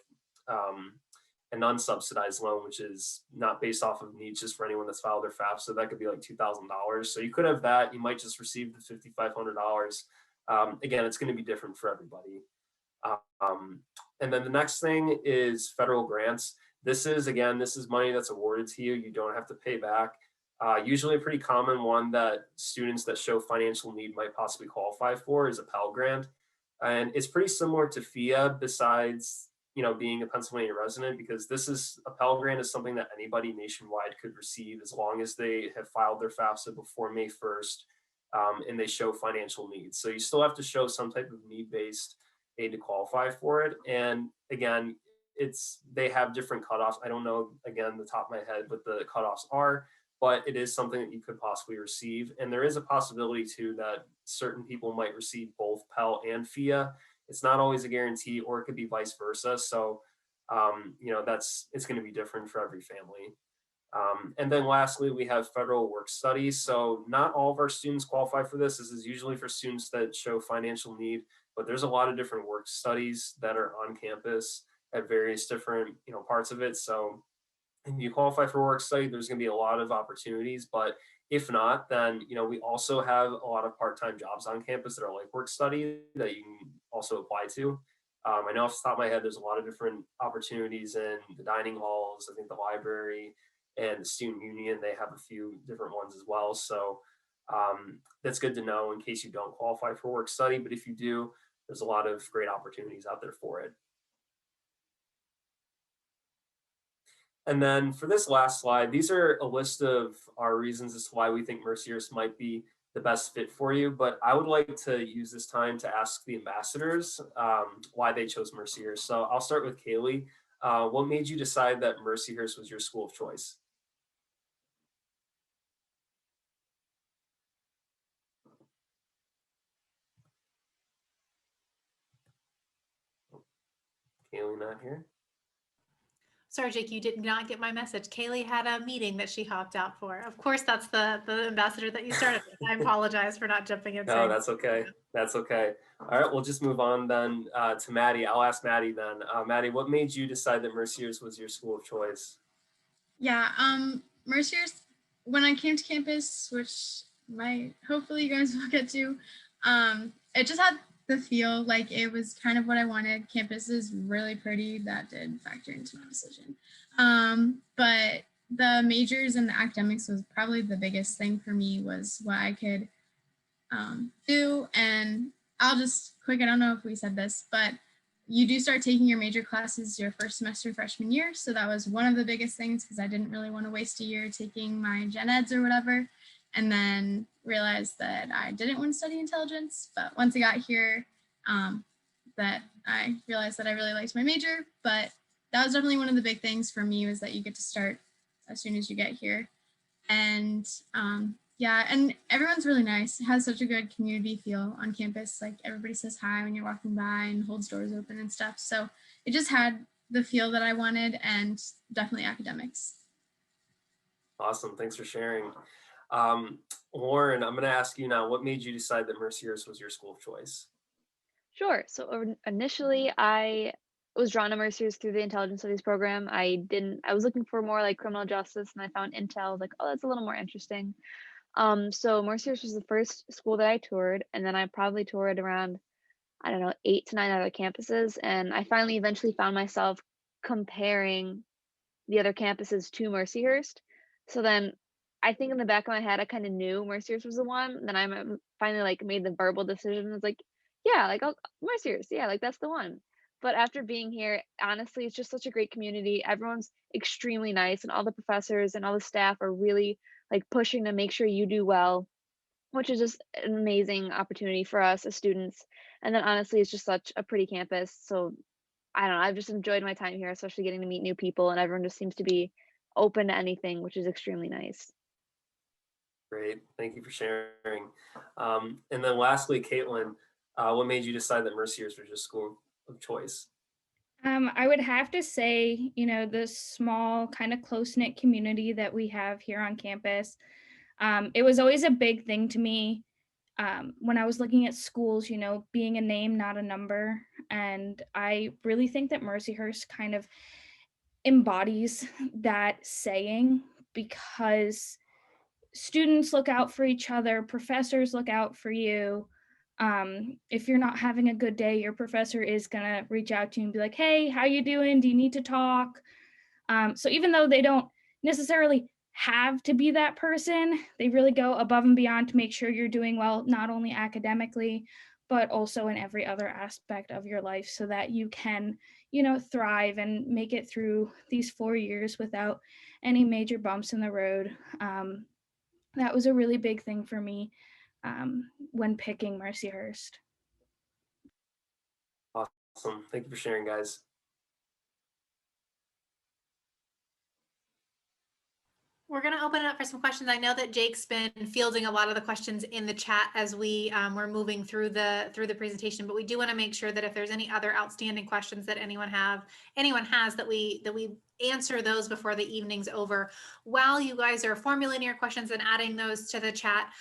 an unsubsidized loan, which is not based off of needs, just for anyone that's filed their FAFSA. So that could be like $2,000. So you could have that. You might just receive the $5,500. Again, it's going to be different for everybody. And then the next thing is federal grants. This is money that's awarded to you. You don't have to pay back. Usually a pretty common one that students that show financial need might possibly qualify for is a Pell Grant. And it's pretty similar to FIA besides, being a Pennsylvania resident, because a Pell Grant is something that anybody nationwide could receive as long as they have filed their FAFSA before May 1st and they show financial needs. So you still have to show some type of need-based aid to qualify for it. And again, they have different cutoffs. I don't know, again, the top of my head what the cutoffs are, but it is something that you could possibly receive. And there is a possibility too that certain people might receive both Pell and FIA. It's not always a guarantee, or it could be vice versa. So, it's going to be different for every family. And then lastly, we have federal work studies. So not all of our students qualify for this. This is usually for students that show financial need, but there's a lot of different work studies that are on campus at various different, parts of it. So if you qualify for work study, there's going to be a lot of opportunities, but if not, then, we also have a lot of part-time jobs on campus that are like work study that you can also apply to. I know off the top of my head, there's a lot of different opportunities in the dining halls, I think the library and the student union, they have a few different ones as well. So that's good to know in case you don't qualify for work study, but if you do, there's a lot of great opportunities out there for it. And then for this last slide, these are a list of our reasons as to why we think Mercyhurst might be the best fit for you. But I would like to use this time to ask the ambassadors why they chose Mercyhurst. So I'll start with Kaylee. What made you decide that Mercyhurst was your school of choice? Kaylee not here? Sorry, Jake, you did not get my message. Kaylee had a meeting that she hopped out for. Of course, that's the ambassador that you started with. I apologize for not jumping in. No, that's okay. That's okay. All right, we'll just move on then to Maddie. I'll ask Maddie then. Maddie, what made you decide that Mercyhurst was your school of choice? Yeah, Mercyhurst, when I came to campus, which hopefully you guys will get to, it just had the feel like it was kind of what I wanted. Campus is really pretty. That did factor into my decision. But the majors and the academics was probably the biggest thing for me, was what I could do. And I'll just quick, I don't know if we said this, but you do start taking your major classes your first semester freshman year. So that was one of the biggest things, because I didn't really want to waste a year taking my gen eds or whatever, and then realized that I didn't want to study intelligence. But once I got here, that I realized that I really liked my major. But that was definitely one of the big things for me, was that you get to start as soon as you get here. And yeah, and everyone's really nice. It has such a good community feel on campus. Like, everybody says hi when you're walking by and holds doors open and stuff. So it just had the feel that I wanted, and definitely academics. Awesome. Thanks for sharing. Lauren, I'm going to ask you now, what made you decide that Mercyhurst was your school of choice? Sure. So initially, I was drawn to Mercyhurst through the intelligence studies program. I was looking for more like criminal justice, and I found Intel. I was like, oh, that's a little more interesting. So Mercyhurst was the first school that I toured, and then I probably toured around, I don't know, 8 to 9 other campuses. And I finally eventually found myself comparing the other campuses to Mercyhurst. So then I think in the back of my head, I kind of knew Mercyhurst was the one. Then I finally like made the verbal decision. I was like, yeah, like Mercyhurst, yeah, like that's the one. But after being here, honestly, it's just such a great community. Everyone's extremely nice, and all the professors and all the staff are really like pushing to make sure you do well, which is just an amazing opportunity for us as students. And then honestly, it's just such a pretty campus. So I don't know, I've just enjoyed my time here, especially getting to meet new people, and everyone just seems to be open to anything, which is extremely nice. Great. Thank you for sharing. And then lastly, Caitlin, what made you decide that Mercyhurst was your school of choice? I would have to say, the small kind of close-knit community that we have here on campus. It was always a big thing to me when I was looking at schools, being a name, not a number. And I really think that Mercyhurst kind of embodies that saying, because students look out for each other, professors look out for you. If you're not having a good day, your professor is gonna reach out to you and be like, hey, how you doing? Do you need to talk? So even though they don't necessarily have to be that person, they really go above and beyond to make sure you're doing well, not only academically, but also in every other aspect of your life, so that you can, thrive and make it through these 4 years without any major bumps in the road. That was a really big thing for me when picking Mercyhurst. Awesome. Thank you for sharing, guys. We're going to open it up for some questions. I know that Jake's been fielding a lot of the questions in the chat as we were moving through the presentation, but we do want to make sure that if there's any other outstanding questions that anyone has that we answer those before the evening's over. While you guys are formulating your questions and adding those to the chat,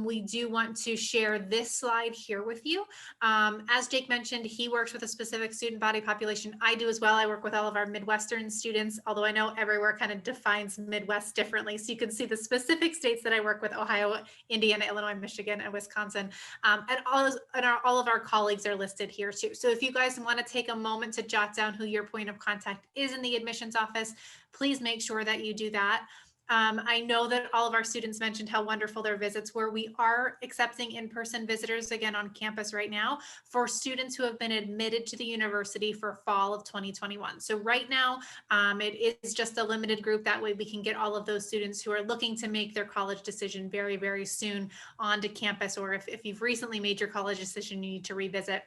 we do want to share this slide here with you. As Jake mentioned, he works with a specific student body population. I do as well. I work with all of our Midwestern students, although I know everywhere kind of defines Midwest differently. So you can see the specific states that I work with: Ohio, Indiana, Illinois, Michigan, and Wisconsin. And all of our colleagues are listed here too. So if you guys want to take a moment to jot down who your point of contact is in the admissions office, please make sure that you do that. I know that all of our students mentioned how wonderful their visits were. We are accepting in-person visitors again on campus right now for students who have been admitted to the university for fall of 2021. So right now, it is just a limited group. That way we can get all of those students who are looking to make their college decision very, very soon onto campus, or if you've recently made your college decision, you need to revisit,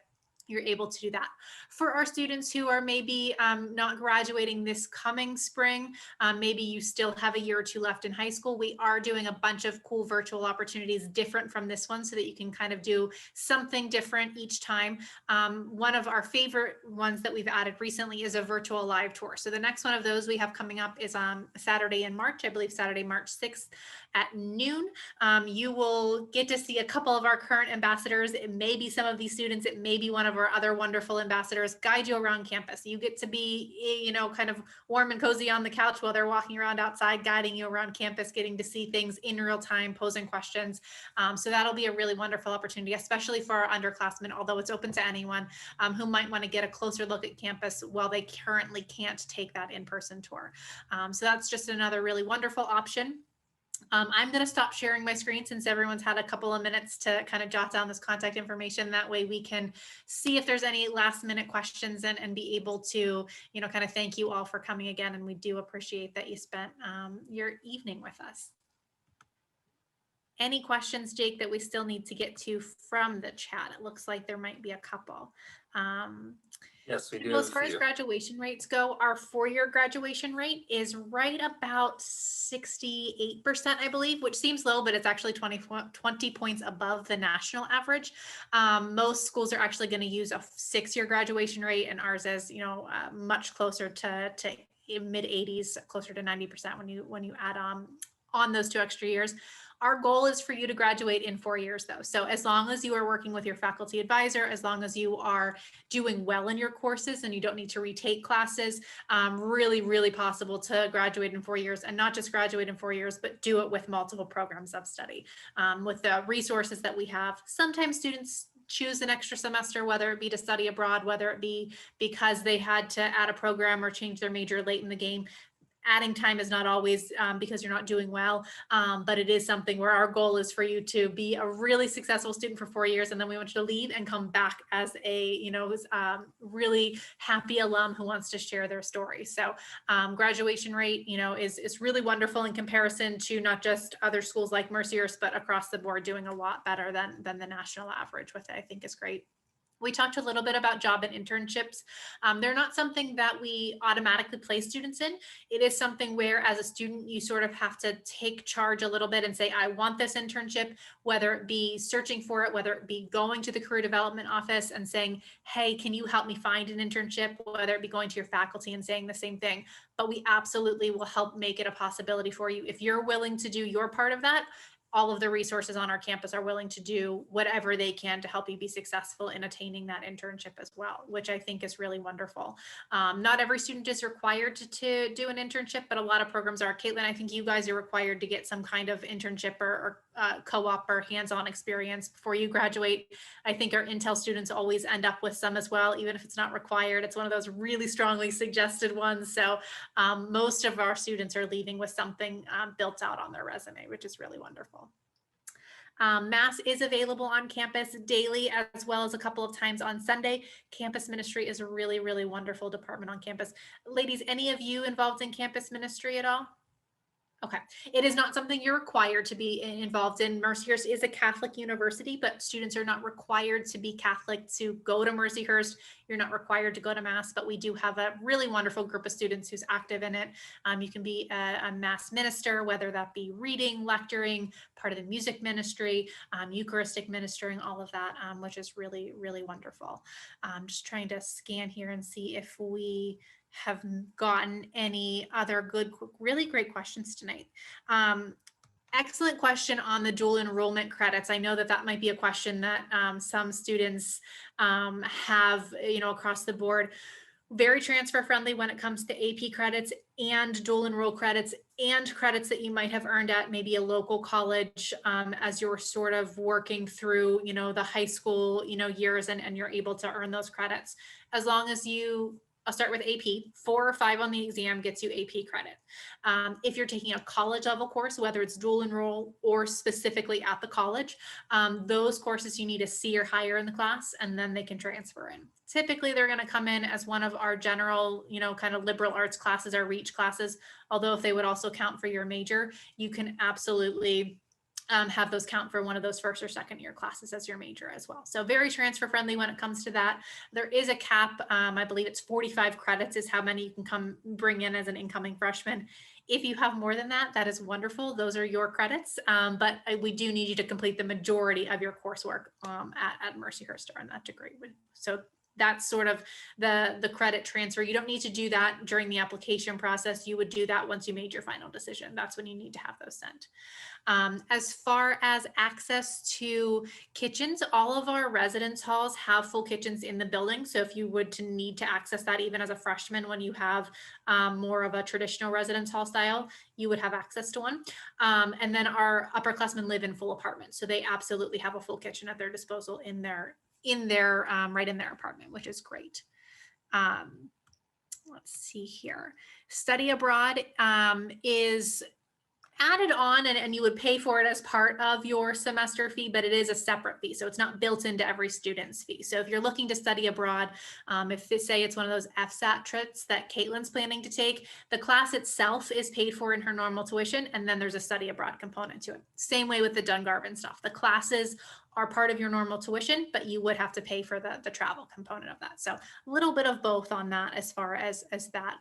you're able to do that. For our students who are maybe not graduating this coming spring, maybe you still have a year or two left in high school, we are doing a bunch of cool virtual opportunities different from this one so that you can kind of do something different each time. One of our favorite ones that we've added recently is a virtual live tour. So the next one of those we have coming up is Saturday in March, I believe Saturday, March 6th at noon. You will get to see a couple of our current ambassadors. It may be some of these students, it may be one of our other wonderful ambassadors, guide you around campus. You get to be, you know, kind of warm and cozy on the couch while they're walking around outside, guiding you around campus, getting to see things in real time, posing questions. So that'll be a really wonderful opportunity, especially for our underclassmen, although it's open to anyone who might want to get a closer look at campus while they currently can't take that in-person tour. So that's just another really wonderful option. I'm going to stop sharing my screen since everyone's had a couple of minutes to kind of jot down this contact information. That way we can see if there's any last minute questions and be able to, you know, kind of thank you all for coming again. And we do appreciate that you spent your evening with us. Any questions, Jake, that we still need to get to from the chat? It looks like there might be a couple. Yes, we do. Well, as far as graduation rates go, our four-year graduation rate is right about 68%, I believe, which seems low, but it's actually 20 points above the national average. Most schools are actually going to use a 6-year graduation rate, and ours is, you know, much closer to mid 80s, closer to 90% when you add on those 2 extra years. Our goal is for you to graduate in 4 years though. So as long as you are working with your faculty advisor, as long as you are doing well in your courses and you don't need to retake classes, really, really possible to graduate in 4 years, and not just graduate in 4 years, but do it with multiple programs of study. With the resources that we have, sometimes students choose an extra semester, whether it be to study abroad, whether it be because they had to add a program or change their major late in the game. Adding time is not always because you're not doing well, but it is something where our goal is for you to be a really successful student for 4 years, and then we want you to leave and come back as a, you know, really happy alum who wants to share their story. So graduation rate, you know, is really wonderful in comparison to not just other schools like Mercyhurst, but across the board doing a lot better than the national average with it. I think is great. We talked a little bit about job and internships. They're not something that we automatically place students in. It is something where as a student, you sort of have to take charge a little bit and say, I want this internship, whether it be searching for it, whether it be going to the career development office and saying, hey, can you help me find an internship, whether it be going to your faculty and saying the same thing. But we absolutely will help make it a possibility for you. If you're willing to do your part of that, all of the resources on our campus are willing to do whatever they can to help you be successful in attaining that internship as well, which I think is really wonderful. Not every student is required to do an internship, but a lot of programs are. Caitlin, I think you guys are required to get some kind of internship or co-op or hands-on experience before you graduate. I think our Intel students always end up with some as well, even if it's not required. It's one of those really strongly suggested ones. So most of our students are leaving with something built out on their resume, which is really wonderful. Mass is available on campus daily as well as a couple of times on Sunday. Campus ministry is a really, really wonderful department on campus. Ladies, any of you involved in campus ministry at all? Okay, it is not something you're required to be involved in. Mercyhurst is a Catholic university, but students are not required to be Catholic to go to Mercyhurst. You're not required to go to Mass, but we do have a really wonderful group of students who's active in it. You can be a Mass minister, whether that be reading, lecturing, part of the music ministry, Eucharistic ministering, all of that, which is really, really wonderful. I'm just trying to scan here and see if we have gotten any other good, really great questions tonight. Excellent question on the dual enrollment credits. I know that that might be a question that some students have, across the board. Very transfer friendly when it comes to AP credits and dual enroll credits and credits that you might have earned at maybe a local college as you're sort of working through, the high school, years and you're able to earn those credits. As long as I'll start with AP. 4 or 5 on the exam gets you AP credit. If you're taking a college level course, whether it's dual enroll or specifically at the college, those courses you need a C or higher in the class, and then they can transfer in. Typically, they're going to come in as one of our general, kind of liberal arts classes, our REACH classes. Although if they would also count for your major, you can absolutely have those count for one of those first or second year classes as your major as well. So very transfer friendly when it comes to that. There is a cap. I believe it's 45 credits is how many you can bring in as an incoming freshman. If you have more than that, that is wonderful. Those are your credits. But we do need you to complete the majority of your coursework at Mercyhurst to earn that degree. So that's sort of the credit transfer. You don't need to do that during the application process. You would do that once you made your final decision. That's when you need to have those sent. As far as access to kitchens, all of our residence halls have full kitchens in the building. So if you would to need to access that even as a freshman, when you have more of a traditional residence hall style, you would have access to one. And then our upperclassmen live in full apartments. So they absolutely have a full kitchen at their disposal in their right in their apartment, which is great. Let's see here. Study abroad is added on and you would pay for it as part of your semester fee, but it is a separate fee. So it's not built into every student's fee. So if you're looking to study abroad, if they say it's one of those FSAT trips that Caitlin's planning to take, the class itself is paid for in her normal tuition. And then there's a study abroad component to it. Same way with the Dungarvan stuff. The classes are part of your normal tuition, but you would have to pay for the travel component of that. So a little bit of both on that as far as that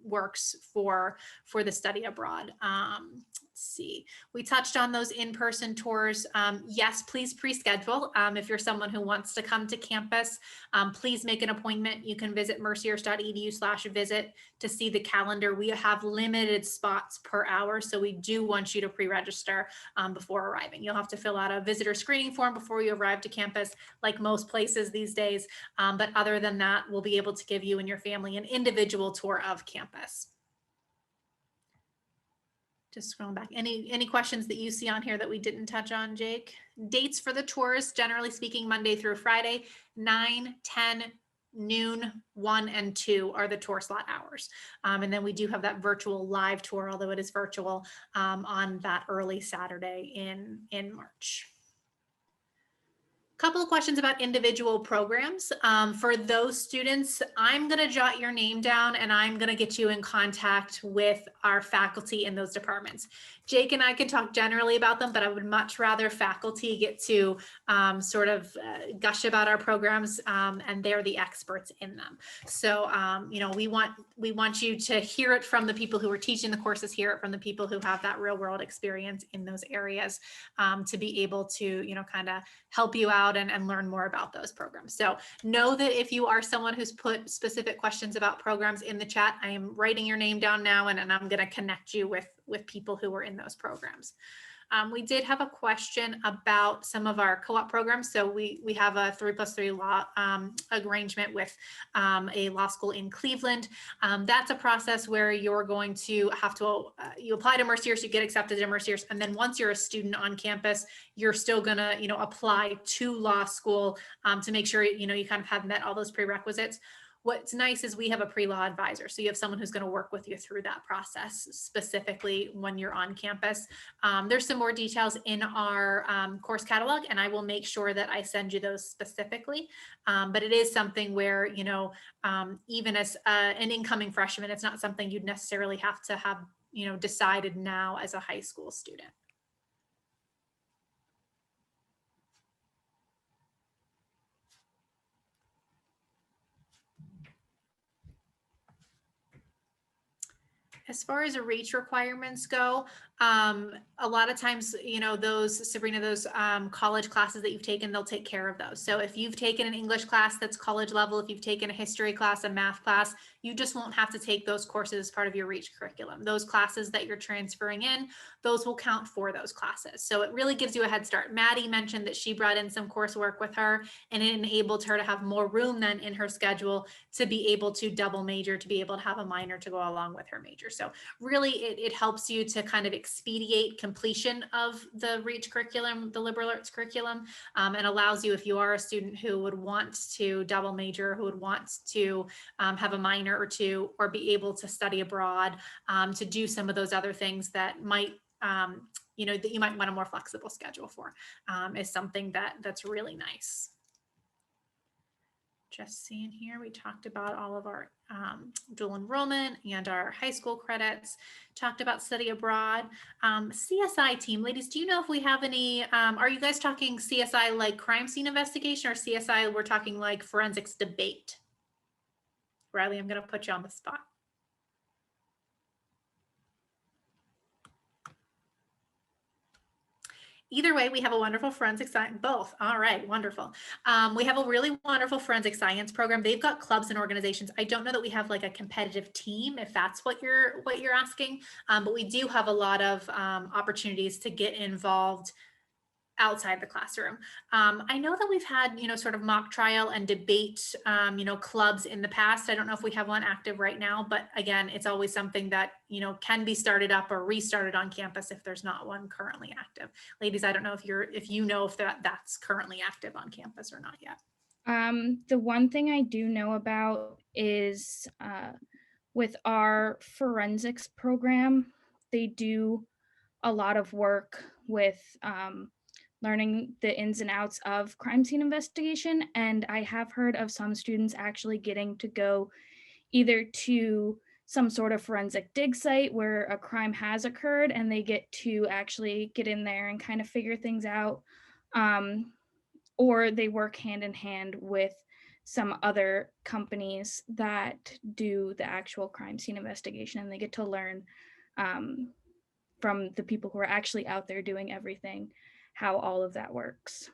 works for the study abroad. Let's see, we touched on those in-person tours. Yes, please pre-schedule. If you're someone who wants to come to campus, please make an appointment. You can visit mercyhurst.edu/visit to see the calendar. We have limited spots per hour, so we do want you to pre-register before arriving. You'll have to fill out a visitor screening form before you arrive to campus, like most places these days. But other than that, we'll be able to give you and your family an individual tour of campus. Just scrolling back. Any questions that you see on here that we didn't touch on, Jake? Dates for the tours, generally speaking, Monday through Friday, 9, 10, noon, 1, and 2 are the tour slot hours. And then we do have that virtual live tour, although it is virtual, on that early Saturday in March. Couple of questions about individual programs. For those students, I'm going to jot your name down and I'm going to get you in contact with our faculty in those departments. Jake and I can talk generally about them, but I would much rather faculty get to gush about our programs, and they're the experts in them. So, we want you to hear it from the people who are teaching the courses, hear it from the people who have that real world experience in those areas, to be able to, kind of help you out and learn more about those programs. So know that if you are someone who's put specific questions about programs in the chat, I am writing your name down now and I'm going to connect you with people who are in those programs. We did have a question about some of our co-op programs. So we have a 3+3 law arrangement with a law school in Cleveland. That's a process where you're going to have to, you apply to Mercyhurst, you get accepted to Mercyhurst, and then once you're a student on campus, you're still gonna, apply to law school to make sure, you kind of have met all those prerequisites. What's nice is we have a pre-law advisor. So you have someone who's going to work with you through that process, specifically when you're on campus. There's some more details in our course catalog, and I will make sure that I send you those specifically. But it is something where, even as an incoming freshman, it's not something you'd necessarily have to have, decided now as a high school student. As far as REACH requirements go, A lot of times, you know, those, Sabrina, those college classes that you've taken, they'll take care of those. So if you've taken an English class that's college level, if you've taken a history class, a math class, you just won't have to take those courses as part of your REACH curriculum. Those classes that you're transferring in, those will count for those classes. So it really gives you a head start. Maddie mentioned that she brought in some coursework with her, and it enabled her to have more room then in her schedule to be able to double major, to be able to have a minor to go along with her major. So really it helps you to kind of expedite completion of the REACH curriculum, the liberal arts curriculum, and allows you, if you are a student who would want to double major, who would want to have a minor or two, or be able to study abroad, to do some of those other things that might, you know, that you might want a more flexible schedule for, is something that's really nice. Just seeing here, we talked about all of our dual enrollment and our high school credits, talked about study abroad. CSI team, ladies, do you know if we have any, are you guys talking CSI like crime scene investigation, or CSI we're talking like forensics debate? Riley, I'm going to put you on the spot. Either way, we have a wonderful forensic science, both. All right, wonderful. We have a really wonderful forensic science program. They've got clubs and organizations. I don't know that we have like a competitive team, if that's what you're asking, but we do have a lot of opportunities to get involved outside the classroom. I know that we've had, you know, sort of mock trial and debate, you know, clubs in the past. I don't know if we have one active right now, but again, it's always something that, you know, can be started up or restarted on campus if there's not one currently active. Ladies, I don't know if you know if that's currently active on campus or not yet. The one thing I do know about is with our forensics program, they do a lot of work with learning the ins and outs of crime scene investigation. And I have heard of some students actually getting to go either to some sort of forensic dig site where a crime has occurred and they get to actually get in there and kind of figure things out. Or they work hand in hand with some other companies that do the actual crime scene investigation, and they get to learn from the people who are actually out there doing everything, how all of that works.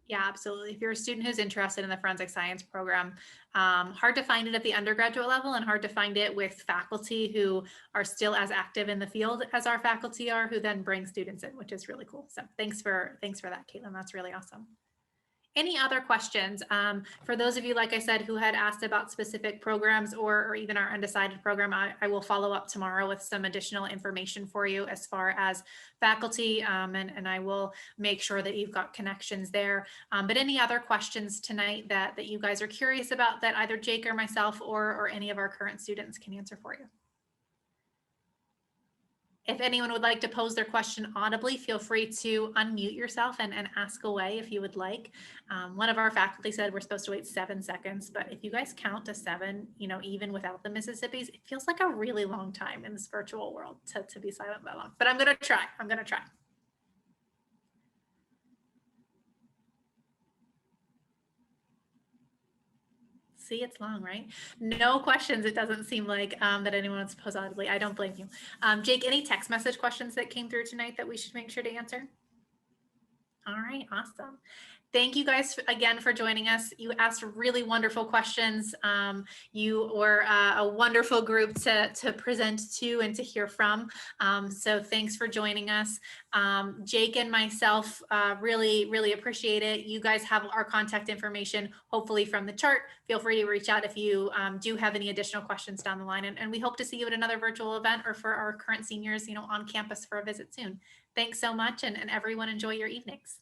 Yeah, absolutely. If you're a student who's interested in the forensic science program, hard to find it at the undergraduate level and hard to find it with faculty who are still as active in the field as our faculty are, who then bring students in, which is really cool. So thanks for that, Caitlin. That's really awesome. Any other questions? For those of you, like I said, who had asked about specific programs or even our undecided program, I will follow up tomorrow with some additional information for you as far as faculty, and I will make sure that you've got connections there. But any other questions tonight that you guys are curious about that either Jake or myself or any of our current students can answer for you? If anyone would like to pose their question audibly, feel free to unmute yourself and ask away if you would like. One of our faculty said we're supposed to wait 7 seconds, but if you guys count to 7, you know, even without the Mississippis, it feels like a really long time in this virtual world to be silent that long. But I'm going to try. See, it's long, right? No questions. It doesn't seem like that anyone wants to pose audibly. I don't blame you. Jake, any text message questions that came through tonight that we should make sure to answer? All right, awesome. Thank you guys again for joining us. You asked really wonderful questions. You were a wonderful group to present to and to hear from. So thanks for joining us. Jake and myself really appreciate it. You guys have our contact information, hopefully from the chart. Feel free to reach out if you do have any additional questions down the line. And we hope to see you at another virtual event or for our current seniors, you know, on campus for a visit soon. Thanks so much, and everyone enjoy your evenings.